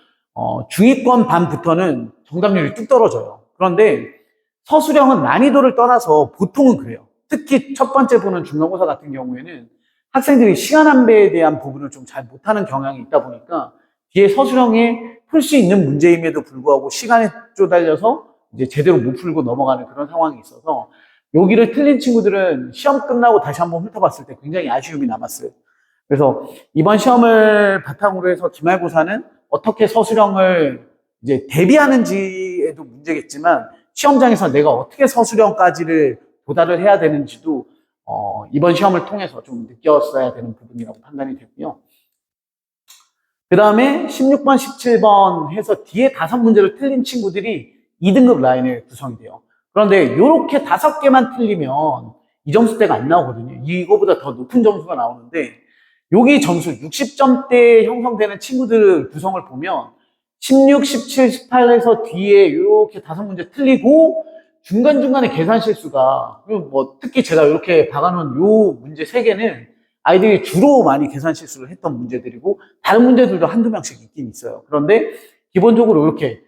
중위권 반부터는 정답률이 뚝 떨어져요. 그런데 서술형은 난이도를 떠나서 보통은 그래요. 특히 첫 번째 보는 중간고사 같은 경우에는 학생들이 시간 안배에 대한 부분을 좀 잘 못하는 경향이 있다 보니까 뒤에 서술형에 풀 수 있는 문제임에도 불구하고 시간에 쪼달려서 이제 제대로 못 풀고 넘어가는 그런 상황이 있어서 여기를 틀린 친구들은 시험 끝나고 다시 한번 훑어봤을 때 굉장히 아쉬움이 남았어요. 그래서 이번 시험을 바탕으로 해서 기말고사는 어떻게 서술형을 이제 대비하는지에도 문제겠지만 시험장에서 내가 어떻게 서술형까지를 도달을 해야 되는지도 이번 시험을 통해서 좀 느꼈어야 되는 부분이라고 판단이 되고요. 그 다음에 16번, 17번 해서 뒤에 5문제를 틀린 친구들이 2등급 라인에 구성이 돼요. 그런데 이렇게 5개만 틀리면 이 점수대가 안 나오거든요. 이거보다 더 높은 점수가 나오는데 여기 점수 60점대에 형성되는 친구들 구성을 보면 16, 17, 18에서 뒤에 이렇게 5문제 틀리고 중간중간에 계산 실수가 뭐 특히 제가 이렇게 박아놓은 요 문제 3개는 아이들이 주로 많이 계산 실수를 했던 문제들이고 다른 문제들도 한두 명씩 있긴 있어요. 그런데 기본적으로 이렇게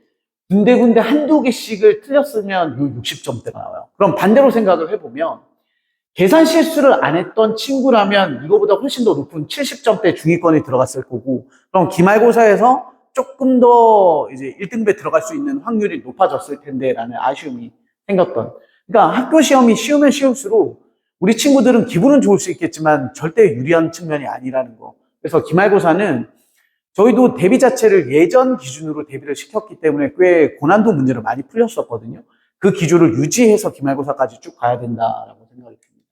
군데군데 한두 개씩을 틀렸으면 요 60점대가 나와요. 그럼 반대로 생각을 해보면 계산 실수를 안 했던 친구라면 이거보다 훨씬 더 높은 70점대 중위권에 들어갔을 거고 그럼 기말고사에서 조금 더 이제 1등급에 들어갈 수 있는 확률이 높아졌을 텐데 라는 아쉬움이 생겼던. 그러니까 학교 시험이 쉬우면 쉬울수록 우리 친구들은 기분은 좋을 수 있겠지만 절대 유리한 측면이 아니라는 거. 그래서 기말고사는 저희도 대비 자체를 예전 기준으로 대비를 시켰기 때문에 꽤 고난도 문제를 많이 풀렸었거든요. 그 기조를 유지해서 기말고사까지 쭉 가야 된다라고 생각이 듭니다.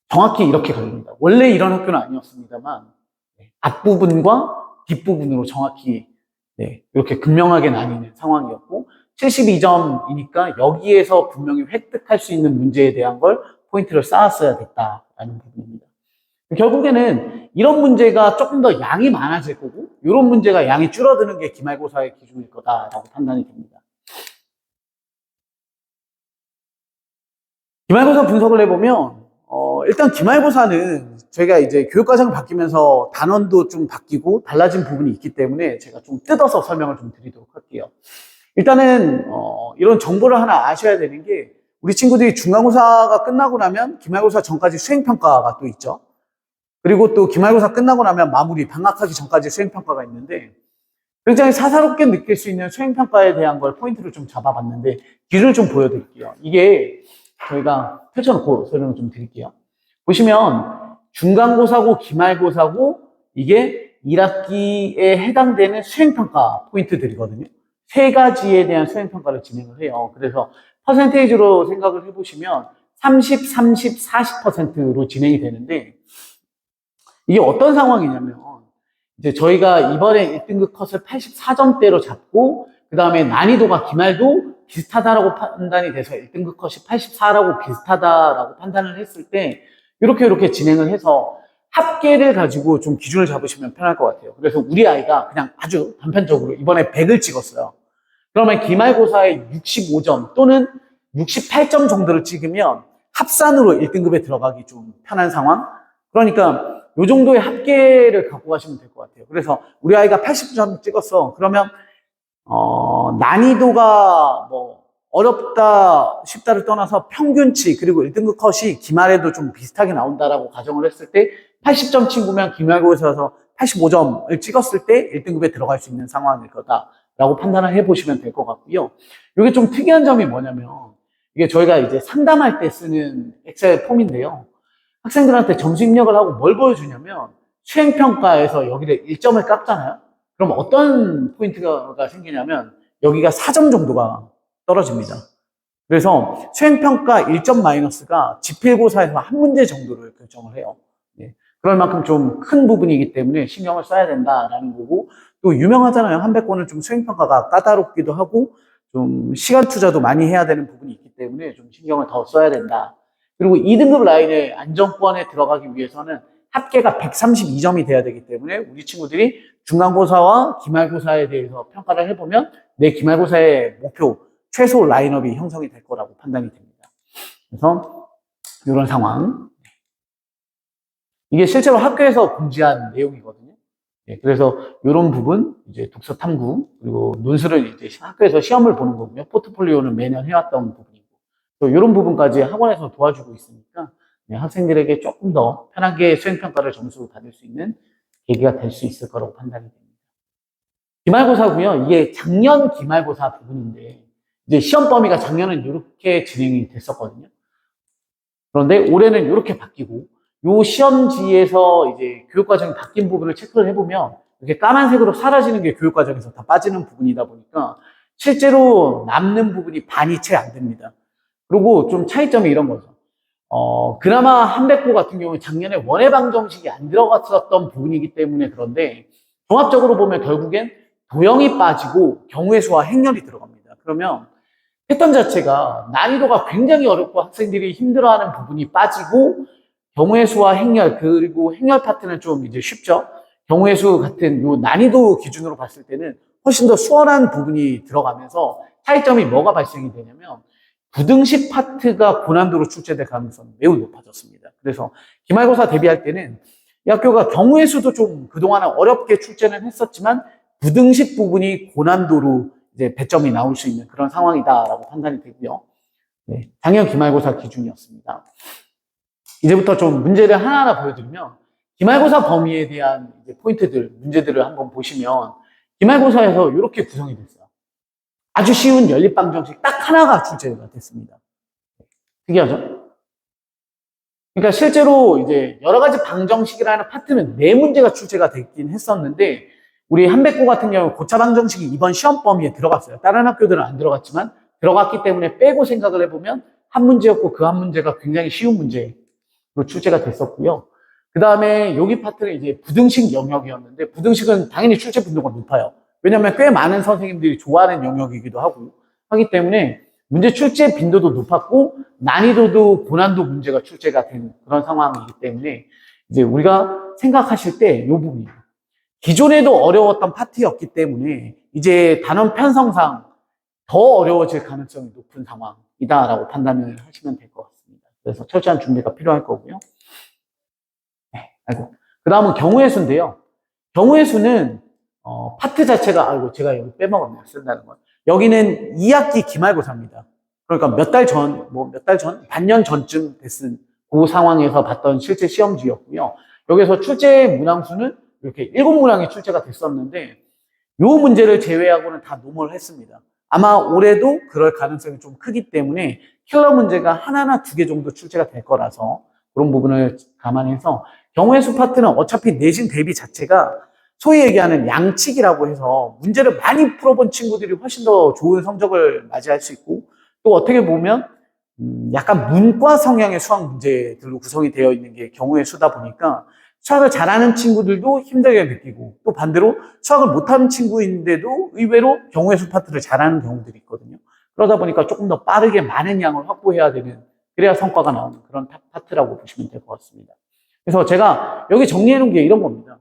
정확히 이렇게 걸립니다. 원래 이런 학교는 아니었습니다만 앞부분과 뒷부분으로 정확히 이렇게 극명하게 나뉘는 상황이었고 72점이니까 여기에서 분명히 획득할 수 있는 문제에 대한 걸 포인트를 쌓았어야 됐다라는 부분입니다. 결국에는 이런 문제가 조금 더 양이 많아질 거고 이런 문제가 양이 줄어드는 게 기말고사의 기준일 거다라고 판단이 됩니다. 기말고사 분석을 해보면 일단 기말고사는 저희가 이제 교육과정이 바뀌면서 단원도 좀 바뀌고 달라진 부분이 있기 때문에 제가 좀 뜯어서 설명을 좀 드리도록 할게요. 일단은 이런 정보를 하나 아셔야 되는 게 우리 친구들이 중간고사가 끝나고 나면 기말고사 전까지 수행평가가 또 있죠. 그리고 또 기말고사 끝나고 나면 마무리, 방학하기 전까지 수행평가가 있는데 굉장히 사사롭게 느낄 수 있는 수행평가에 대한 걸 포인트를 좀 잡아봤는데 기준을 좀 보여드릴게요. 이게 저희가 펼쳐놓고 설명을 좀 드릴게요. 보시면 중간고사고 기말고사고 이게 1학기에 해당되는 수행평가 포인트들이거든요. 3가지에 대한 수행평가를 진행을 해요. 그래서 퍼센테이지로 생각을 해보시면 30, 30, 40%로 진행이 되는데 이게 어떤 상황이냐면 이제 저희가 이번에 1등급 컷을 84점대로 잡고 그 다음에 난이도가 기말도 비슷하다라고 판단이 돼서 1등급 컷이 84라고 비슷하다라고 판단을 했을 때 이렇게 진행을 해서 합계를 가지고 좀 기준을 잡으시면 편할 것 같아요. 그래서 우리 아이가 그냥 아주 단편적으로 이번에 100을 찍었어요. 그러면 기말고사에 65점 또는 68점 정도를 찍으면 합산으로 1등급에 들어가기 좀 편한 상황. 그러니까 요 정도의 합계를 갖고 가시면 될 것 같아요. 그래서 우리 아이가 80점 찍었어. 그러면 난이도가 뭐 어렵다 쉽다를 떠나서 평균치 그리고 1등급 컷이 기말에도 좀 비슷하게 나온다라고 가정을 했을 때 80점 친구면 기말고사에서 85점을 찍었을 때 1등급에 들어갈 수 있는 상황일 거다라고 판단을 해보시면 될 것 같고요. 이게 좀 특이한 점이 뭐냐면 이게 저희가 이제 상담할 때 쓰는 엑셀 폼인데요. 학생들한테 점수 입력을 하고 뭘 보여주냐면 수행평가에서 여기를 1점을 깎잖아요. 그럼 어떤 포인트가 생기냐면 여기가 4점 정도가 떨어집니다. 그래서 수행평가 1점 마이너스가 지필고사에서 한 문제 정도를 결정을 해요. 그럴 만큼 좀 큰 부분이기 때문에 신경을 써야 된다라는 거고, 또 유명하잖아요. 한백고는 좀 수행평가가 까다롭기도 하고 좀 시간 투자도 많이 해야 되는 부분이 있기 때문에 좀 신경을 더 써야 된다. 그리고 2등급 라인의 안정권에 들어가기 위해서는 합계가 132점이 돼야 되기 때문에 우리 친구들이 중간고사와 기말고사에 대해서 평가를 해보면 내 기말고사의 목표 최소 라인업이 형성이 될 거라고 판단이 됩니다. 그래서 이런 상황. 이게 실제로 학교에서 공지한 내용이거든요. 그래서 이런 부분, 이제 독서 탐구, 그리고 논술은 이제 학교에서 시험을 보는 거고요. 포트폴리오는 매년 해왔던 부분이고, 또 이런 부분까지 학원에서 도와주고 있으니까 학생들에게 조금 더 편하게 수행평가를 점수 받을 수 있는 계기가 될 수 있을 거라고 판단이 됩니다. 기말고사고요. 이게 작년 기말고사 부분인데, 이제 시험 범위가 작년은 이렇게 진행이 됐었거든요. 그런데 올해는 이렇게 바뀌고, 요 시험지에서 이제 교육과정이 바뀐 부분을 체크를 해보면 이렇게 까만색으로 사라지는 게 교육과정에서 다 빠지는 부분이다 보니까 실제로 남는 부분이 반이 채 안 됩니다. 그리고 좀 차이점이 이런 거죠. 그나마 한백고 같은 경우는 작년에 원회 방정식이 안 들어갔었던 부분이기 때문에 그런데 종합적으로 보면 결국엔 도형이 빠지고 경우의 수와 행렬이 들어갑니다. 그러면 패턴 자체가 난이도가 굉장히 어렵고 학생들이 힘들어하는 부분이 빠지고 경우의 수와 행렬, 그리고 행렬 파트는 좀 이제 쉽죠. 경우의 수 같은 요 난이도 기준으로 봤을 때는 훨씬 더 수월한 부분이 들어가면서 차이점이 뭐가 발생이 되냐면 부등식 파트가 고난도로 출제될 가능성이 매우 높아졌습니다. 그래서 기말고사 대비할 때는 이 학교가 경우의 수도 좀 그동안은 어렵게 출제는 했었지만 부등식 부분이 고난도로 이제 배점이 나올 수 있는 그런 상황이다라고 판단이 되고요. 작년 기말고사 기준이었습니다. 이제부터 좀 문제를 하나하나 보여드리면 기말고사 범위에 대한 이제 포인트들, 문제들을 한번 보시면 기말고사에서 이렇게 구성이 됐어요. 아주 쉬운 연립방정식 딱 하나가 출제가 됐습니다. 특이하죠? 그러니까 실제로 이제 여러 가지 방정식이라는 파트는 4문제가 출제가 됐긴 했었는데 우리 한백고 같은 경우 고차 방정식이 이번 시험 범위에 들어갔어요. 다른 학교들은 안 들어갔지만 들어갔기 때문에 빼고 생각을 해보면 한 문제였고 그 한 문제가 굉장히 쉬운 문제 출제가 됐었고요. 그 다음에 여기 파트는 이제 부등식 영역이었는데 부등식은 당연히 출제 빈도가 높아요. 왜냐하면 꽤 많은 선생님들이 좋아하는 영역이기도 하기 때문에 문제 출제 빈도도 높았고 난이도도 고난도 문제가 출제가 된 그런 상황이기 때문에 이제 우리가 생각하실 때 이 부분이에요. 기존에도 어려웠던 파트였기 때문에 이제 단원 편성상 더 어려워질 가능성이 높은 상황이다라고 판단을 하시면 될 것 같습니다. 그래서 철저한 준비가 필요할 거고요. 그 다음은 경우의 수인데요. 경우의 수는 파트 자체가 제가 여기 빼먹었네요. 쓴다는 건. 여기는 2학기 기말고사입니다. 그러니까 몇 달 전, 반년 전쯤 됐은 그 상황에서 봤던 실제 시험지였고요. 여기서 출제 문항수는 이렇게 7문항이 출제가 됐었는데 요 문제를 제외하고는 다 노멀 했습니다. 아마 올해도 그럴 가능성이 좀 크기 때문에 킬러 문제가 하나나 2개 정도 출제가 될 거라서 그런 부분을 감안해서 경우의 수 파트는 어차피 내신 대비 자체가 소위 얘기하는 양칙이라고 해서 문제를 많이 풀어본 친구들이 훨씬 더 좋은 성적을 맞이할 수 있고 또 어떻게 보면 약간 문과 성향의 수학 문제들로 구성이 되어 있는 게 경우의 수다 보니까 수학을 잘하는 친구들도 힘들게 느끼고 또 반대로 수학을 못하는 친구인데도 의외로 경우의 수 파트를 잘하는 경우들이 있거든요. 그러다 보니까 조금 더 빠르게 많은 양을 확보해야 되는 그래야 성과가 나오는 그런 파트라고 보시면 될 것 같습니다. 그래서 제가 여기 정리해 놓은 게 이런 겁니다.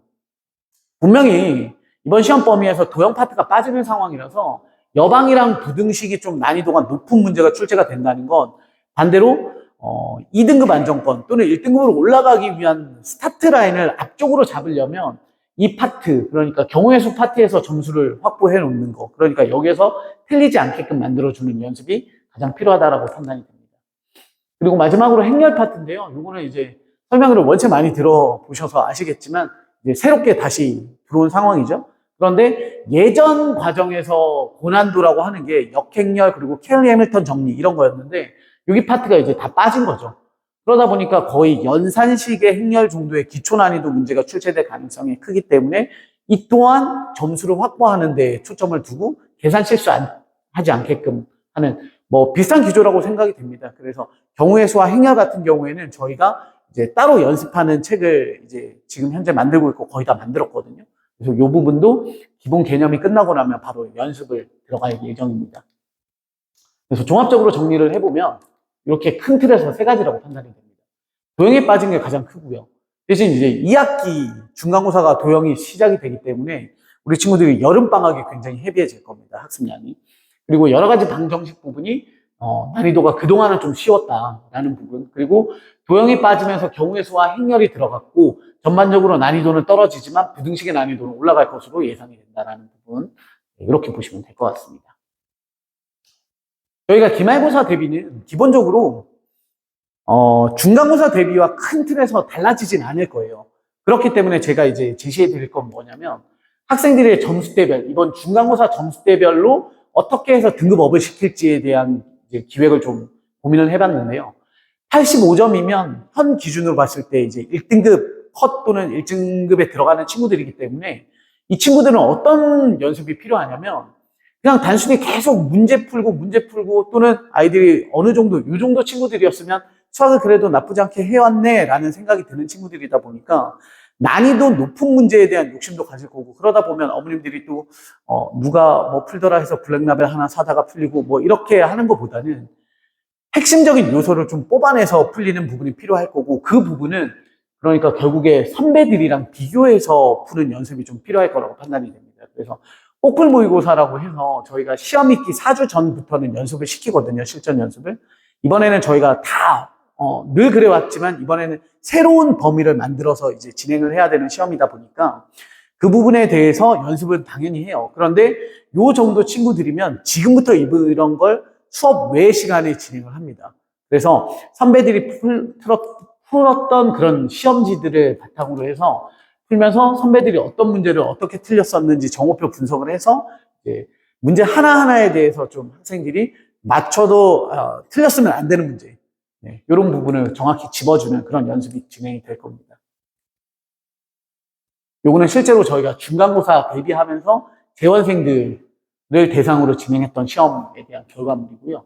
분명히 이번 시험 범위에서 도형 파트가 빠지는 상황이라서 여방이랑 부등식이 좀 난이도가 높은 문제가 출제가 된다는 건 반대로 2등급 안정권 또는 1등급으로 올라가기 위한 스타트 라인을 앞쪽으로 잡으려면 이 파트, 그러니까 경우의 수 파트에서 점수를 확보해 놓는 거, 그러니까 여기에서 틀리지 않게끔 만들어주는 연습이 가장 필요하다라고 판단이 됩니다. 그리고 마지막으로 행렬 파트인데요. 이거는 이제 설명을 원체 많이 들어보셔서 아시겠지만 이제 새롭게 다시 들어온 상황이죠. 그런데 예전 과정에서 고난도라고 하는 게 역행렬 그리고 켈리 해밀턴 정리 이런 거였는데 여기 파트가 이제 다 빠진 거죠. 그러다 보니까 거의 연산식의 행렬 정도의 기초 난이도 문제가 출제될 가능성이 크기 때문에 이 또한 점수를 확보하는 데 초점을 두고 계산 실수하지 않게끔 하는 뭐 비슷한 기조라고 생각이 됩니다. 그래서 경우의 수와 행렬 같은 경우에는 저희가 이제 따로 연습하는 책을 이제 지금 현재 만들고 있고 거의 다 만들었거든요. 그래서 이 부분도 기본 개념이 끝나고 나면 바로 연습을 들어갈 예정입니다. 그래서 종합적으로 정리를 해보면 이렇게 큰 틀에서 세 가지라고 판단이 됩니다. 도형에 빠진 게 가장 크고요. 대신 이제 2학기 중간고사가 도형이 시작이 되기 때문에 우리 친구들이 여름방학이 굉장히 헤비해질 겁니다. 학습량이. 그리고 여러 가지 방정식 부분이 난이도가 그동안은 좀 쉬웠다라는 부분, 그리고 도형이 빠지면서 경우의 수와 행렬이 들어갔고 전반적으로 난이도는 떨어지지만 부등식의 난이도는 올라갈 것으로 예상이 된다라는 부분, 이렇게 보시면 될 것 같습니다. 저희가 기말고사 대비는 기본적으로 중간고사 대비와 큰 틀에서 달라지진 않을 거예요. 그렇기 때문에 제가 이제 제시해 드릴 건 뭐냐면 학생들의 점수대별, 이번 중간고사 점수대별로 어떻게 해서 등급업을 시킬지에 대한 이제 기획을 좀 고민을 해봤는데요. 85점이면 현 기준으로 봤을 때 이제 1등급 컷 또는 1등급에 들어가는 친구들이기 때문에 이 친구들은 어떤 연습이 필요하냐면 그냥 단순히 계속 문제 풀고 또는 아이들이 어느 정도, 이 정도 친구들이었으면 수학을 그래도 나쁘지 않게 해왔네 라는 생각이 드는 친구들이다 보니까 난이도 높은 문제에 대한 욕심도 가질 거고, 그러다 보면 어머님들이 또 누가 뭐 풀더라 해서 블랙라벨 하나 사다가 풀리고 뭐 이렇게 하는 것보다는 핵심적인 요소를 좀 뽑아내서 풀리는 부분이 필요할 거고, 그 부분은 그러니까 결국에 선배들이랑 비교해서 푸는 연습이 좀 필요할 거라고 판단이 됩니다. 그래서 꼬풀 모의고사라고 해서 저희가 시험 있기 4주 전부터는 연습을 시키거든요. 실전 연습을. 이번에는 저희가 다 늘 그래왔지만 이번에는 새로운 범위를 만들어서 이제 진행을 해야 되는 시험이다 보니까 그 부분에 대해서 연습은 당연히 해요. 그런데 요 정도 친구들이면 지금부터 이런 걸 수업 외 시간에 진행을 합니다. 그래서 선배들이 풀었던 그런 시험지들을 바탕으로 해서 풀면서 선배들이 어떤 문제를 어떻게 틀렸었는지 정오표 분석을 해서 이제 문제 하나하나에 대해서 좀 학생들이 맞춰도 틀렸으면 안 되는 문제, 이런 부분을 정확히 집어주는 그런 연습이 진행이 될 겁니다. 요거는 실제로 저희가 중간고사 대비하면서 재원생들을 대상으로 진행했던 시험에 대한 결과물이고요.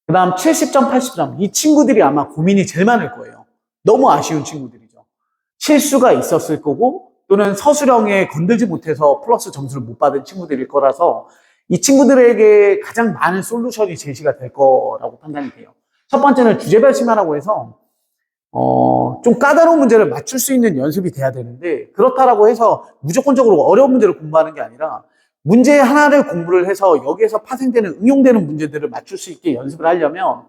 그 다음 70점, 80점. 이 친구들이 아마 고민이 제일 많을 거예요. 너무 아쉬운 친구들이죠. 실수가 있었을 거고 또는 서술형에 건들지 못해서 플러스 점수를 못 받은 친구들일 거라서 이 친구들에게 가장 많은 솔루션이 제시가 될 거라고 판단이 돼요. 첫 번째는 주제별 심화라고 해서 좀 까다로운 문제를 맞출 수 있는 연습이 돼야 되는데, 그렇다라고 해서 무조건적으로 어려운 문제를 공부하는 게 아니라 문제 하나를 공부를 해서 여기에서 파생되는, 응용되는 문제들을 맞출 수 있게 연습을 하려면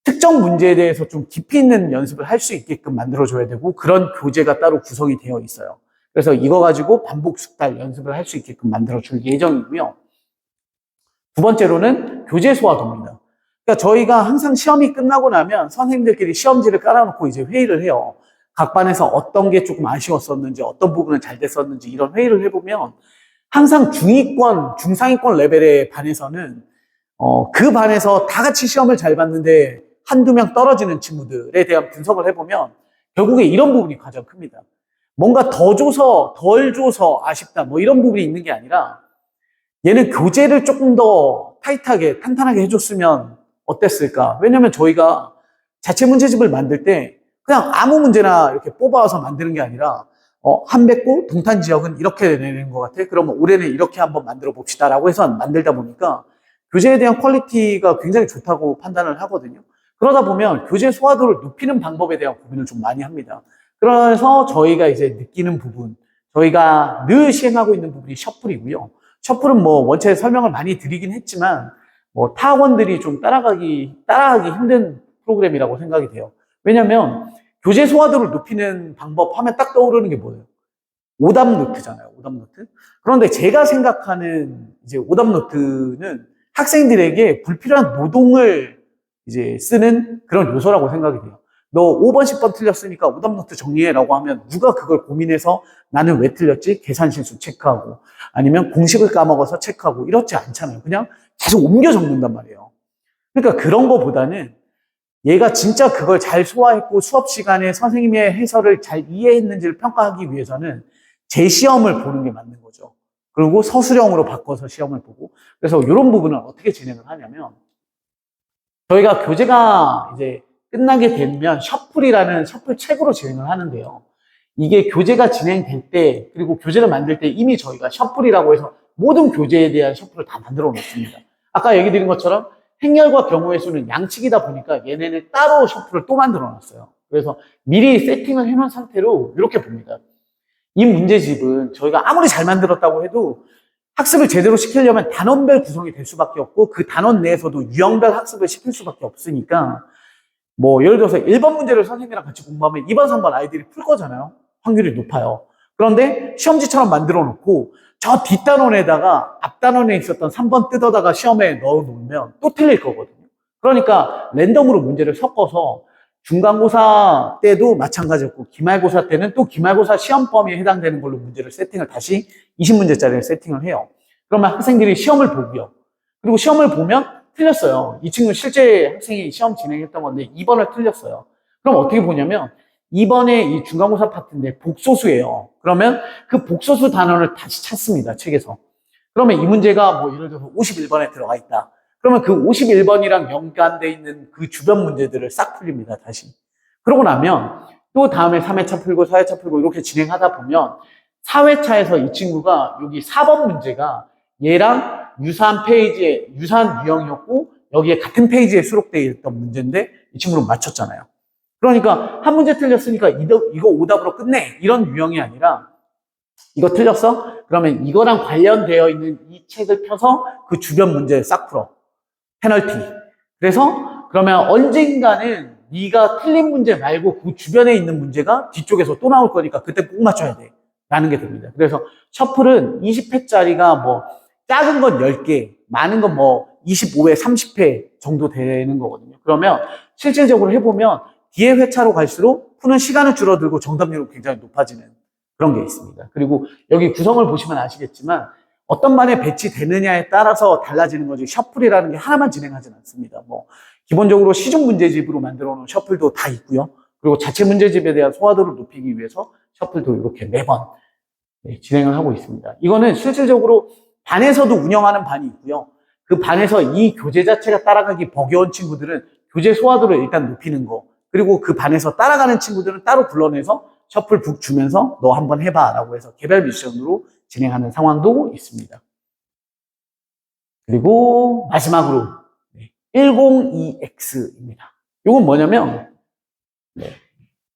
특정 문제에 대해서 좀 깊이 있는 연습을 할 수 있게끔 만들어줘야 되고, 그런 교재가 따로 구성이 되어 있어요. 그래서 이거 가지고 반복 숙달 연습을 할 수 있게끔 만들어줄 예정이고요. 두 번째로는 교재 소화도입니다. 그러니까 저희가 항상 시험이 끝나고 나면 선생님들끼리 시험지를 깔아놓고 이제 회의를 해요. 각 반에서 어떤 게 조금 아쉬웠었는지, 어떤 부분은 잘 됐었는지 이런 회의를 해보면 항상 중위권, 중상위권 레벨의 반에서는 그 반에서 다 같이 시험을 잘 봤는데 한두 명 떨어지는 친구들에 대한 분석을 해보면 결국에 이런 부분이 가장 큽니다. 뭔가 더 줘서 덜 줘서 아쉽다 뭐 이런 부분이 있는 게 아니라 얘는 교재를 조금 더 타이트하게 탄탄하게 해줬으면 어땠을까? 왜냐면 저희가 자체 문제집을 만들 때 그냥 아무 문제나 이렇게 뽑아서 만드는 게 아니라 한백고 동탄 지역은 이렇게 내는 것 같아. 그러면 올해는 이렇게 한번 만들어 봅시다라고 해서 만들다 보니까 교재에 대한 퀄리티가 굉장히 좋다고 판단을 하거든요. 그러다 보면 교재 소화도를 높이는 방법에 대한 고민을 좀 많이 합니다. 그래서 저희가 이제 느끼는 부분, 저희가 늘 시행하고 있는 부분이 셔플이고요. 셔플은 뭐 원체 설명을 많이 드리긴 했지만 뭐 타학원들이 좀 따라가기 힘든 프로그램이라고 생각이 돼요. 왜냐하면 교재 소화도를 높이는 방법 하면 딱 떠오르는 게 뭐예요? 오답 노트잖아요. 오답 노트. 그런데 제가 생각하는 이제 오답 노트는 학생들에게 불필요한 노동을 이제 쓰는 그런 요소라고 생각이 돼요. 너 5번, 10번 틀렸으니까 오답 노트 정리해라고 하면 누가 그걸 고민해서 나는 왜 틀렸지? 계산 실수 체크하고 아니면 공식을 까먹어서 체크하고 이렇지 않잖아요. 그냥 계속 옮겨 적는단 말이에요. 그러니까 그런 거보다는 얘가 진짜 그걸 잘 소화했고 수업 시간에 선생님의 해설을 잘 이해했는지를 평가하기 위해서는 재시험을 보는 게 맞는 거죠. 그리고 서술형으로 바꿔서 시험을 보고. 그래서 이런 부분은 어떻게 진행을 하냐면 저희가 교재가 이제 끝나게 되면 셔플이라는 셔플 책으로 진행을 하는데요. 이게 교재가 진행될 때 그리고 교재를 만들 때 이미 저희가 셔플이라고 해서 모든 교재에 대한 셔플을 다 만들어 놓습니다. 아까 얘기 드린 것처럼 행렬과 경우의 수는 양측이다 보니까 얘네는 따로 셔플을 또 만들어 놨어요. 그래서 미리 세팅을 해놓은 상태로 이렇게 봅니다. 이 문제집은 저희가 아무리 잘 만들었다고 해도 학습을 제대로 시키려면 단원별 구성이 될 수밖에 없고 그 단원 내에서도 유형별 학습을 시킬 수밖에 없으니까 뭐 예를 들어서 1번 문제를 선생님이랑 같이 공부하면 2번, 3번 아이들이 풀 거잖아요. 확률이 높아요. 그런데 시험지처럼 만들어 놓고 저 뒷단원에다가 앞단원에 있었던 3번 뜯어다가 시험에 넣어 놓으면 또 틀릴 거거든요. 그러니까 랜덤으로 문제를 섞어서 중간고사 때도 마찬가지였고 기말고사 때는 또 기말고사 시험 범위에 해당되는 걸로 문제를 세팅을 다시 20문제짜리를 세팅을 해요. 그러면 학생들이 시험을 보고요. 그리고 시험을 보면 틀렸어요. 이 친구는 실제 학생이 시험 진행했던 건데 2번을 틀렸어요. 그럼 어떻게 보냐면 2번에 이 중간고사 파트인데 복소수예요. 그러면 그 복소수 단원을 다시 찾습니다. 책에서. 그러면 이 문제가 뭐 예를 들어서 51번에 들어가 있다. 그러면 그 51번이랑 연관되어 있는 그 주변 문제들을 싹 풀립니다. 다시. 그러고 나면 또 다음에 3회차 풀고 4회차 풀고 이렇게 진행하다 보면 4회차에서 이 친구가 여기 4번 문제가 얘랑 유사한 페이지에 유사한 유형이었고 여기에 같은 페이지에 수록되어 있던 문제인데 이 친구는 맞췄잖아요. 그러니까 한 문제 틀렸으니까 이거 오답으로 끝내 이런 유형이 아니라 이거 틀렸어? 그러면 이거랑 관련되어 있는 이 책을 펴서 그 주변 문제 싹 풀어. 페널티. 그래서 그러면 언젠가는 네가 틀린 문제 말고 그 주변에 있는 문제가 뒤쪽에서 또 나올 거니까 그때 꼭 맞춰야 돼. 라는 게 됩니다. 그래서 셔플은 20회짜리가 뭐 작은 건 10개, 많은 건 뭐 25회, 30회 정도 되는 거거든요. 그러면 실질적으로 해보면 뒤에 회차로 갈수록 푸는 시간은 줄어들고 정답률은 굉장히 높아지는 그런 게 있습니다. 그리고 여기 구성을 보시면 아시겠지만 어떤 반에 배치되느냐에 따라서 달라지는 거지 셔플이라는 게 하나만 진행하진 않습니다. 뭐 기본적으로 시중 문제집으로 만들어 놓은 셔플도 다 있고요. 그리고 자체 문제집에 대한 소화도를 높이기 위해서 셔플도 이렇게 매번 진행을 하고 있습니다. 이거는 실질적으로 반에서도 운영하는 반이 있고요. 그 반에서 이 교재 자체가 따라가기 버거운 친구들은 교재 소화도를 일단 높이는 거, 그리고 그 반에서 따라가는 친구들은 따로 불러내서 셔플 북 주면서 너 한번 해봐 라고 해서 개별 미션으로 진행하는 상황도 있습니다. 그리고 마지막으로 102X입니다. 이건 뭐냐면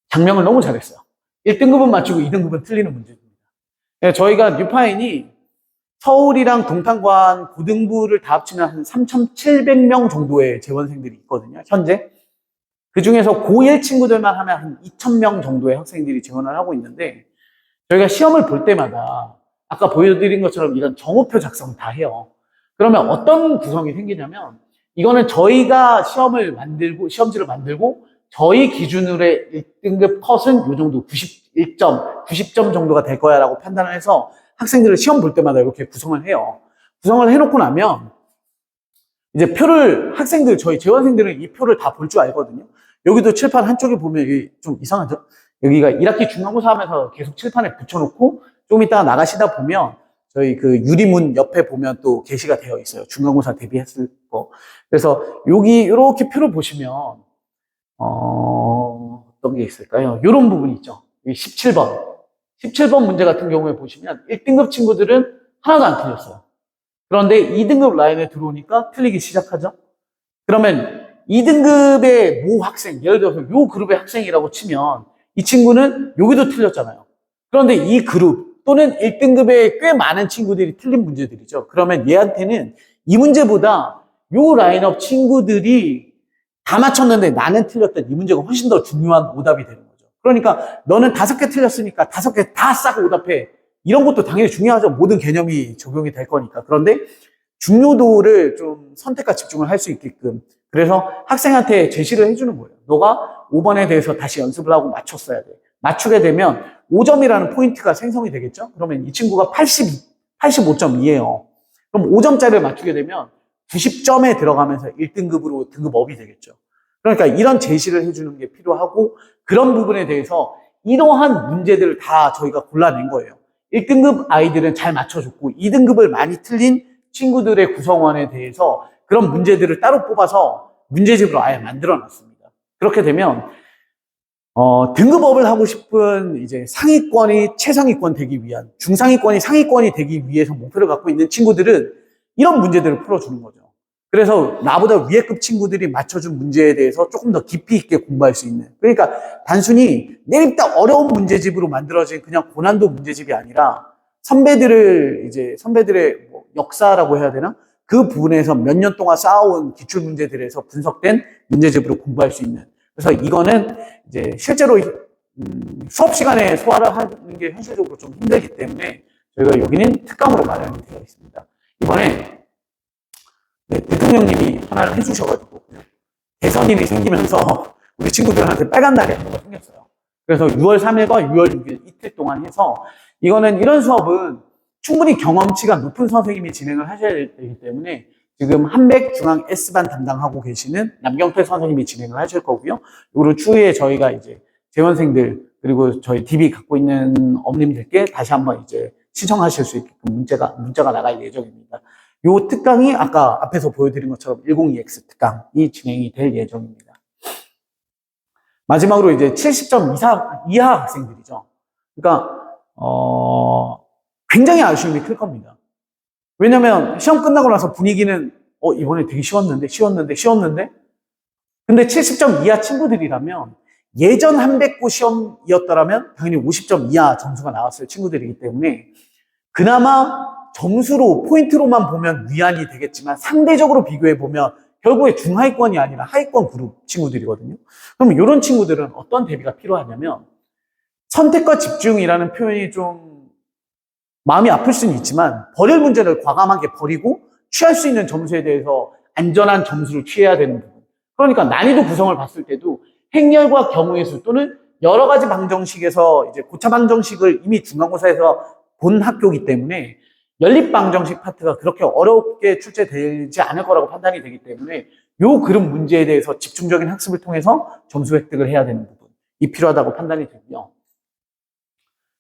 장명을 너무 잘했어요. 1등급은 맞추고 2등급은 틀리는 문제입니다. 저희가 뉴파인이 서울이랑 동탄관 고등부를 다 합치면 한 3,700명 정도의 재원생들이 있거든요. 현재. 그 중에서 고1 친구들만 하면 한 2,000명 정도의 학생들이 지원을 하고 있는데 저희가 시험을 볼 때마다 아까 보여드린 것처럼 이런 정오표 작성 다 해요. 그러면 어떤 구성이 생기냐면 이거는 저희가 시험을 만들고 시험지를 만들고 저희 기준으로의 1등급 컷은 이 정도 91점, 90점 정도가 될 거야 라고 판단을 해서 학생들을 시험 볼 때마다 이렇게 구성을 해요. 구성을 해놓고 나면 이제 표를 학생들 저희 재원생들은 이 표를 다 볼 줄 알거든요. 여기도 칠판 한쪽에 보면 이게 좀 이상하죠? 여기가 1학기 중간고사 하면서 계속 칠판에 붙여놓고 좀 이따가 나가시다 보면 저희 그 유리문 옆에 보면 또 게시가 되어 있어요. 중간고사 대비했을 거. 그래서 여기 이렇게 표를 보시면 어떤 게 있을까요? 이런 부분이 있죠. 여기 17번 문제 같은 경우에 보시면 1등급 친구들은 하나도 안 틀렸어요. 그런데 2등급 라인에 들어오니까 틀리기 시작하죠. 그러면 2등급의 모 학생, 예를 들어서 요 그룹의 학생이라고 치면 이 친구는 여기도 틀렸잖아요. 그런데 이 그룹 또는 1등급의 꽤 많은 친구들이 틀린 문제들이죠. 그러면 얘한테는 이 문제보다 요 라인업 친구들이 다 맞췄는데 나는 틀렸던 이 문제가 훨씬 더 중요한 오답이 되는 거죠. 그러니까 너는 5개 틀렸으니까 5개 다 싹 오답해. 이런 것도 당연히 중요하죠. 모든 개념이 적용이 될 거니까. 그런데 중요도를 좀 선택과 집중을 할 수 있게끔. 그래서 학생한테 제시를 해주는 거예요. 너가 5번에 대해서 다시 연습을 하고 맞췄어야 돼. 맞추게 되면 5점이라는 포인트가 생성이 되겠죠? 그러면 이 친구가 85.2예요. 그럼 5점짜리를 맞추게 되면 90점에 들어가면서 1등급으로 등급업이 되겠죠. 그러니까 이런 제시를 해주는 게 필요하고 그런 부분에 대해서 이러한 문제들을 다 저희가 골라낸 거예요. 1등급 아이들은 잘 맞춰줬고 2등급을 많이 틀린 친구들의 구성원에 대해서 그런 문제들을 따로 뽑아서 문제집으로 아예 만들어 놨습니다. 그렇게 되면 등급업을 하고 싶은 이제 상위권이 최상위권 되기 위한, 중상위권이 상위권이 되기 위해서 목표를 갖고 있는 친구들은 이런 문제들을 풀어주는 거죠. 그래서 나보다 위에급 친구들이 맞춰준 문제에 대해서 조금 더 깊이 있게 공부할 수 있는. 그러니까 단순히 내립다 어려운 문제집으로 만들어진 그냥 고난도 문제집이 아니라 선배들의 뭐 역사라고 해야 되나? 그 부분에서 몇 년 동안 쌓아온 기출 문제들에서 분석된 문제집으로 공부할 수 있는. 그래서 이거는 이제 실제로 수업 시간에 소화를 하는 게 현실적으로 좀 힘들기 때문에 저희가 여기는 특강으로 마련이 되어 있습니다. 이번에 대통령님이 하나를 해주셔가지고 대선일이 생기면서 우리 친구들한테 빨간 날이 하나가 생겼어요. 그래서 6월 3일과 6월 6일 이틀 동안 해서 이런 수업은 충분히 경험치가 높은 선생님이 진행을 하셔야 되기 때문에 지금 한백중앙 S반 담당하고 계시는 남경태 선생님이 진행을 하실 거고요. 그리고 추후에 저희가 이제 재원생들 그리고 저희 DB 갖고 있는 어머님들께 다시 한번 이제 신청하실 수 있게끔 문자가 나갈 예정입니다. 요 특강이 아까 앞에서 보여드린 것처럼 102X 특강이 진행이 될 예정입니다. 마지막으로 이제 70점 이하 학생들이죠. 그러니까 굉장히 아쉬움이 클 겁니다. 왜냐면 시험 끝나고 나서 분위기는 이번에 되게 쉬웠는데 근데 70점 이하 친구들이라면 예전 한백고 시험이었더라면 당연히 50점 이하 점수가 나왔을 친구들이기 때문에 그나마 점수로 포인트로만 보면 위안이 되겠지만 상대적으로 비교해 보면 결국에 중하위권이 아니라 하위권 그룹 친구들이거든요. 그럼 이런 친구들은 어떤 대비가 필요하냐면 선택과 집중이라는 표현이 좀 마음이 아플 수는 있지만 버릴 문제를 과감하게 버리고 취할 수 있는 점수에 대해서 안전한 점수를 취해야 되는 부분. 그러니까 난이도 구성을 봤을 때도 행렬과 경우의 수 또는 여러 가지 방정식에서 이제 고차 방정식을 이미 중간고사에서 본 학교이기 때문에 연립 방정식 파트가 그렇게 어렵게 출제되지 않을 거라고 판단이 되기 때문에 요 그룹 문제에 대해서 집중적인 학습을 통해서 점수 획득을 해야 되는 부분이 필요하다고 판단이 되고요.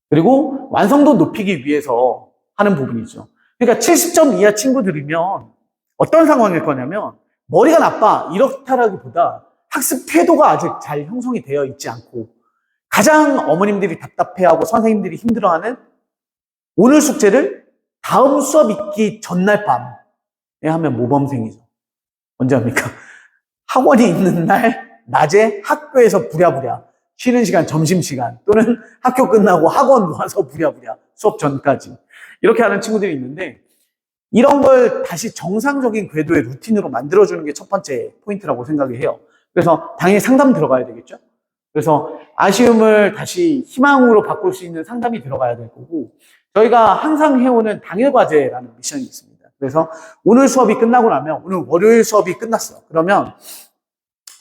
그리고 완성도 높이기 위해서 하는 부분이죠. 그러니까 70점 이하 친구들이면 어떤 상황일 거냐면 머리가 나빠 이렇다라기보다 학습 태도가 아직 잘 형성이 되어 있지 않고 가장 어머님들이 답답해하고 선생님들이 힘들어하는 오늘 숙제를 다음 수업 있기 전날 밤에 하면 모범생이죠. 언제 합니까? 학원이 있는 날 낮에 학교에서 부랴부랴 쉬는 시간, 점심시간 또는 학교 끝나고 학원 와서 부랴부랴 수업 전까지 이렇게 하는 친구들이 있는데 이런 걸 다시 정상적인 궤도의 루틴으로 만들어주는 게 첫 번째 포인트라고 생각을 해요. 그래서 당연히 상담 들어가야 되겠죠. 그래서 아쉬움을 다시 희망으로 바꿀 수 있는 상담이 들어가야 될 거고 저희가 항상 해오는 당일과제라는 미션이 있습니다. 그래서 오늘 수업이 끝나고 나면 오늘 월요일 수업이 끝났어. 그러면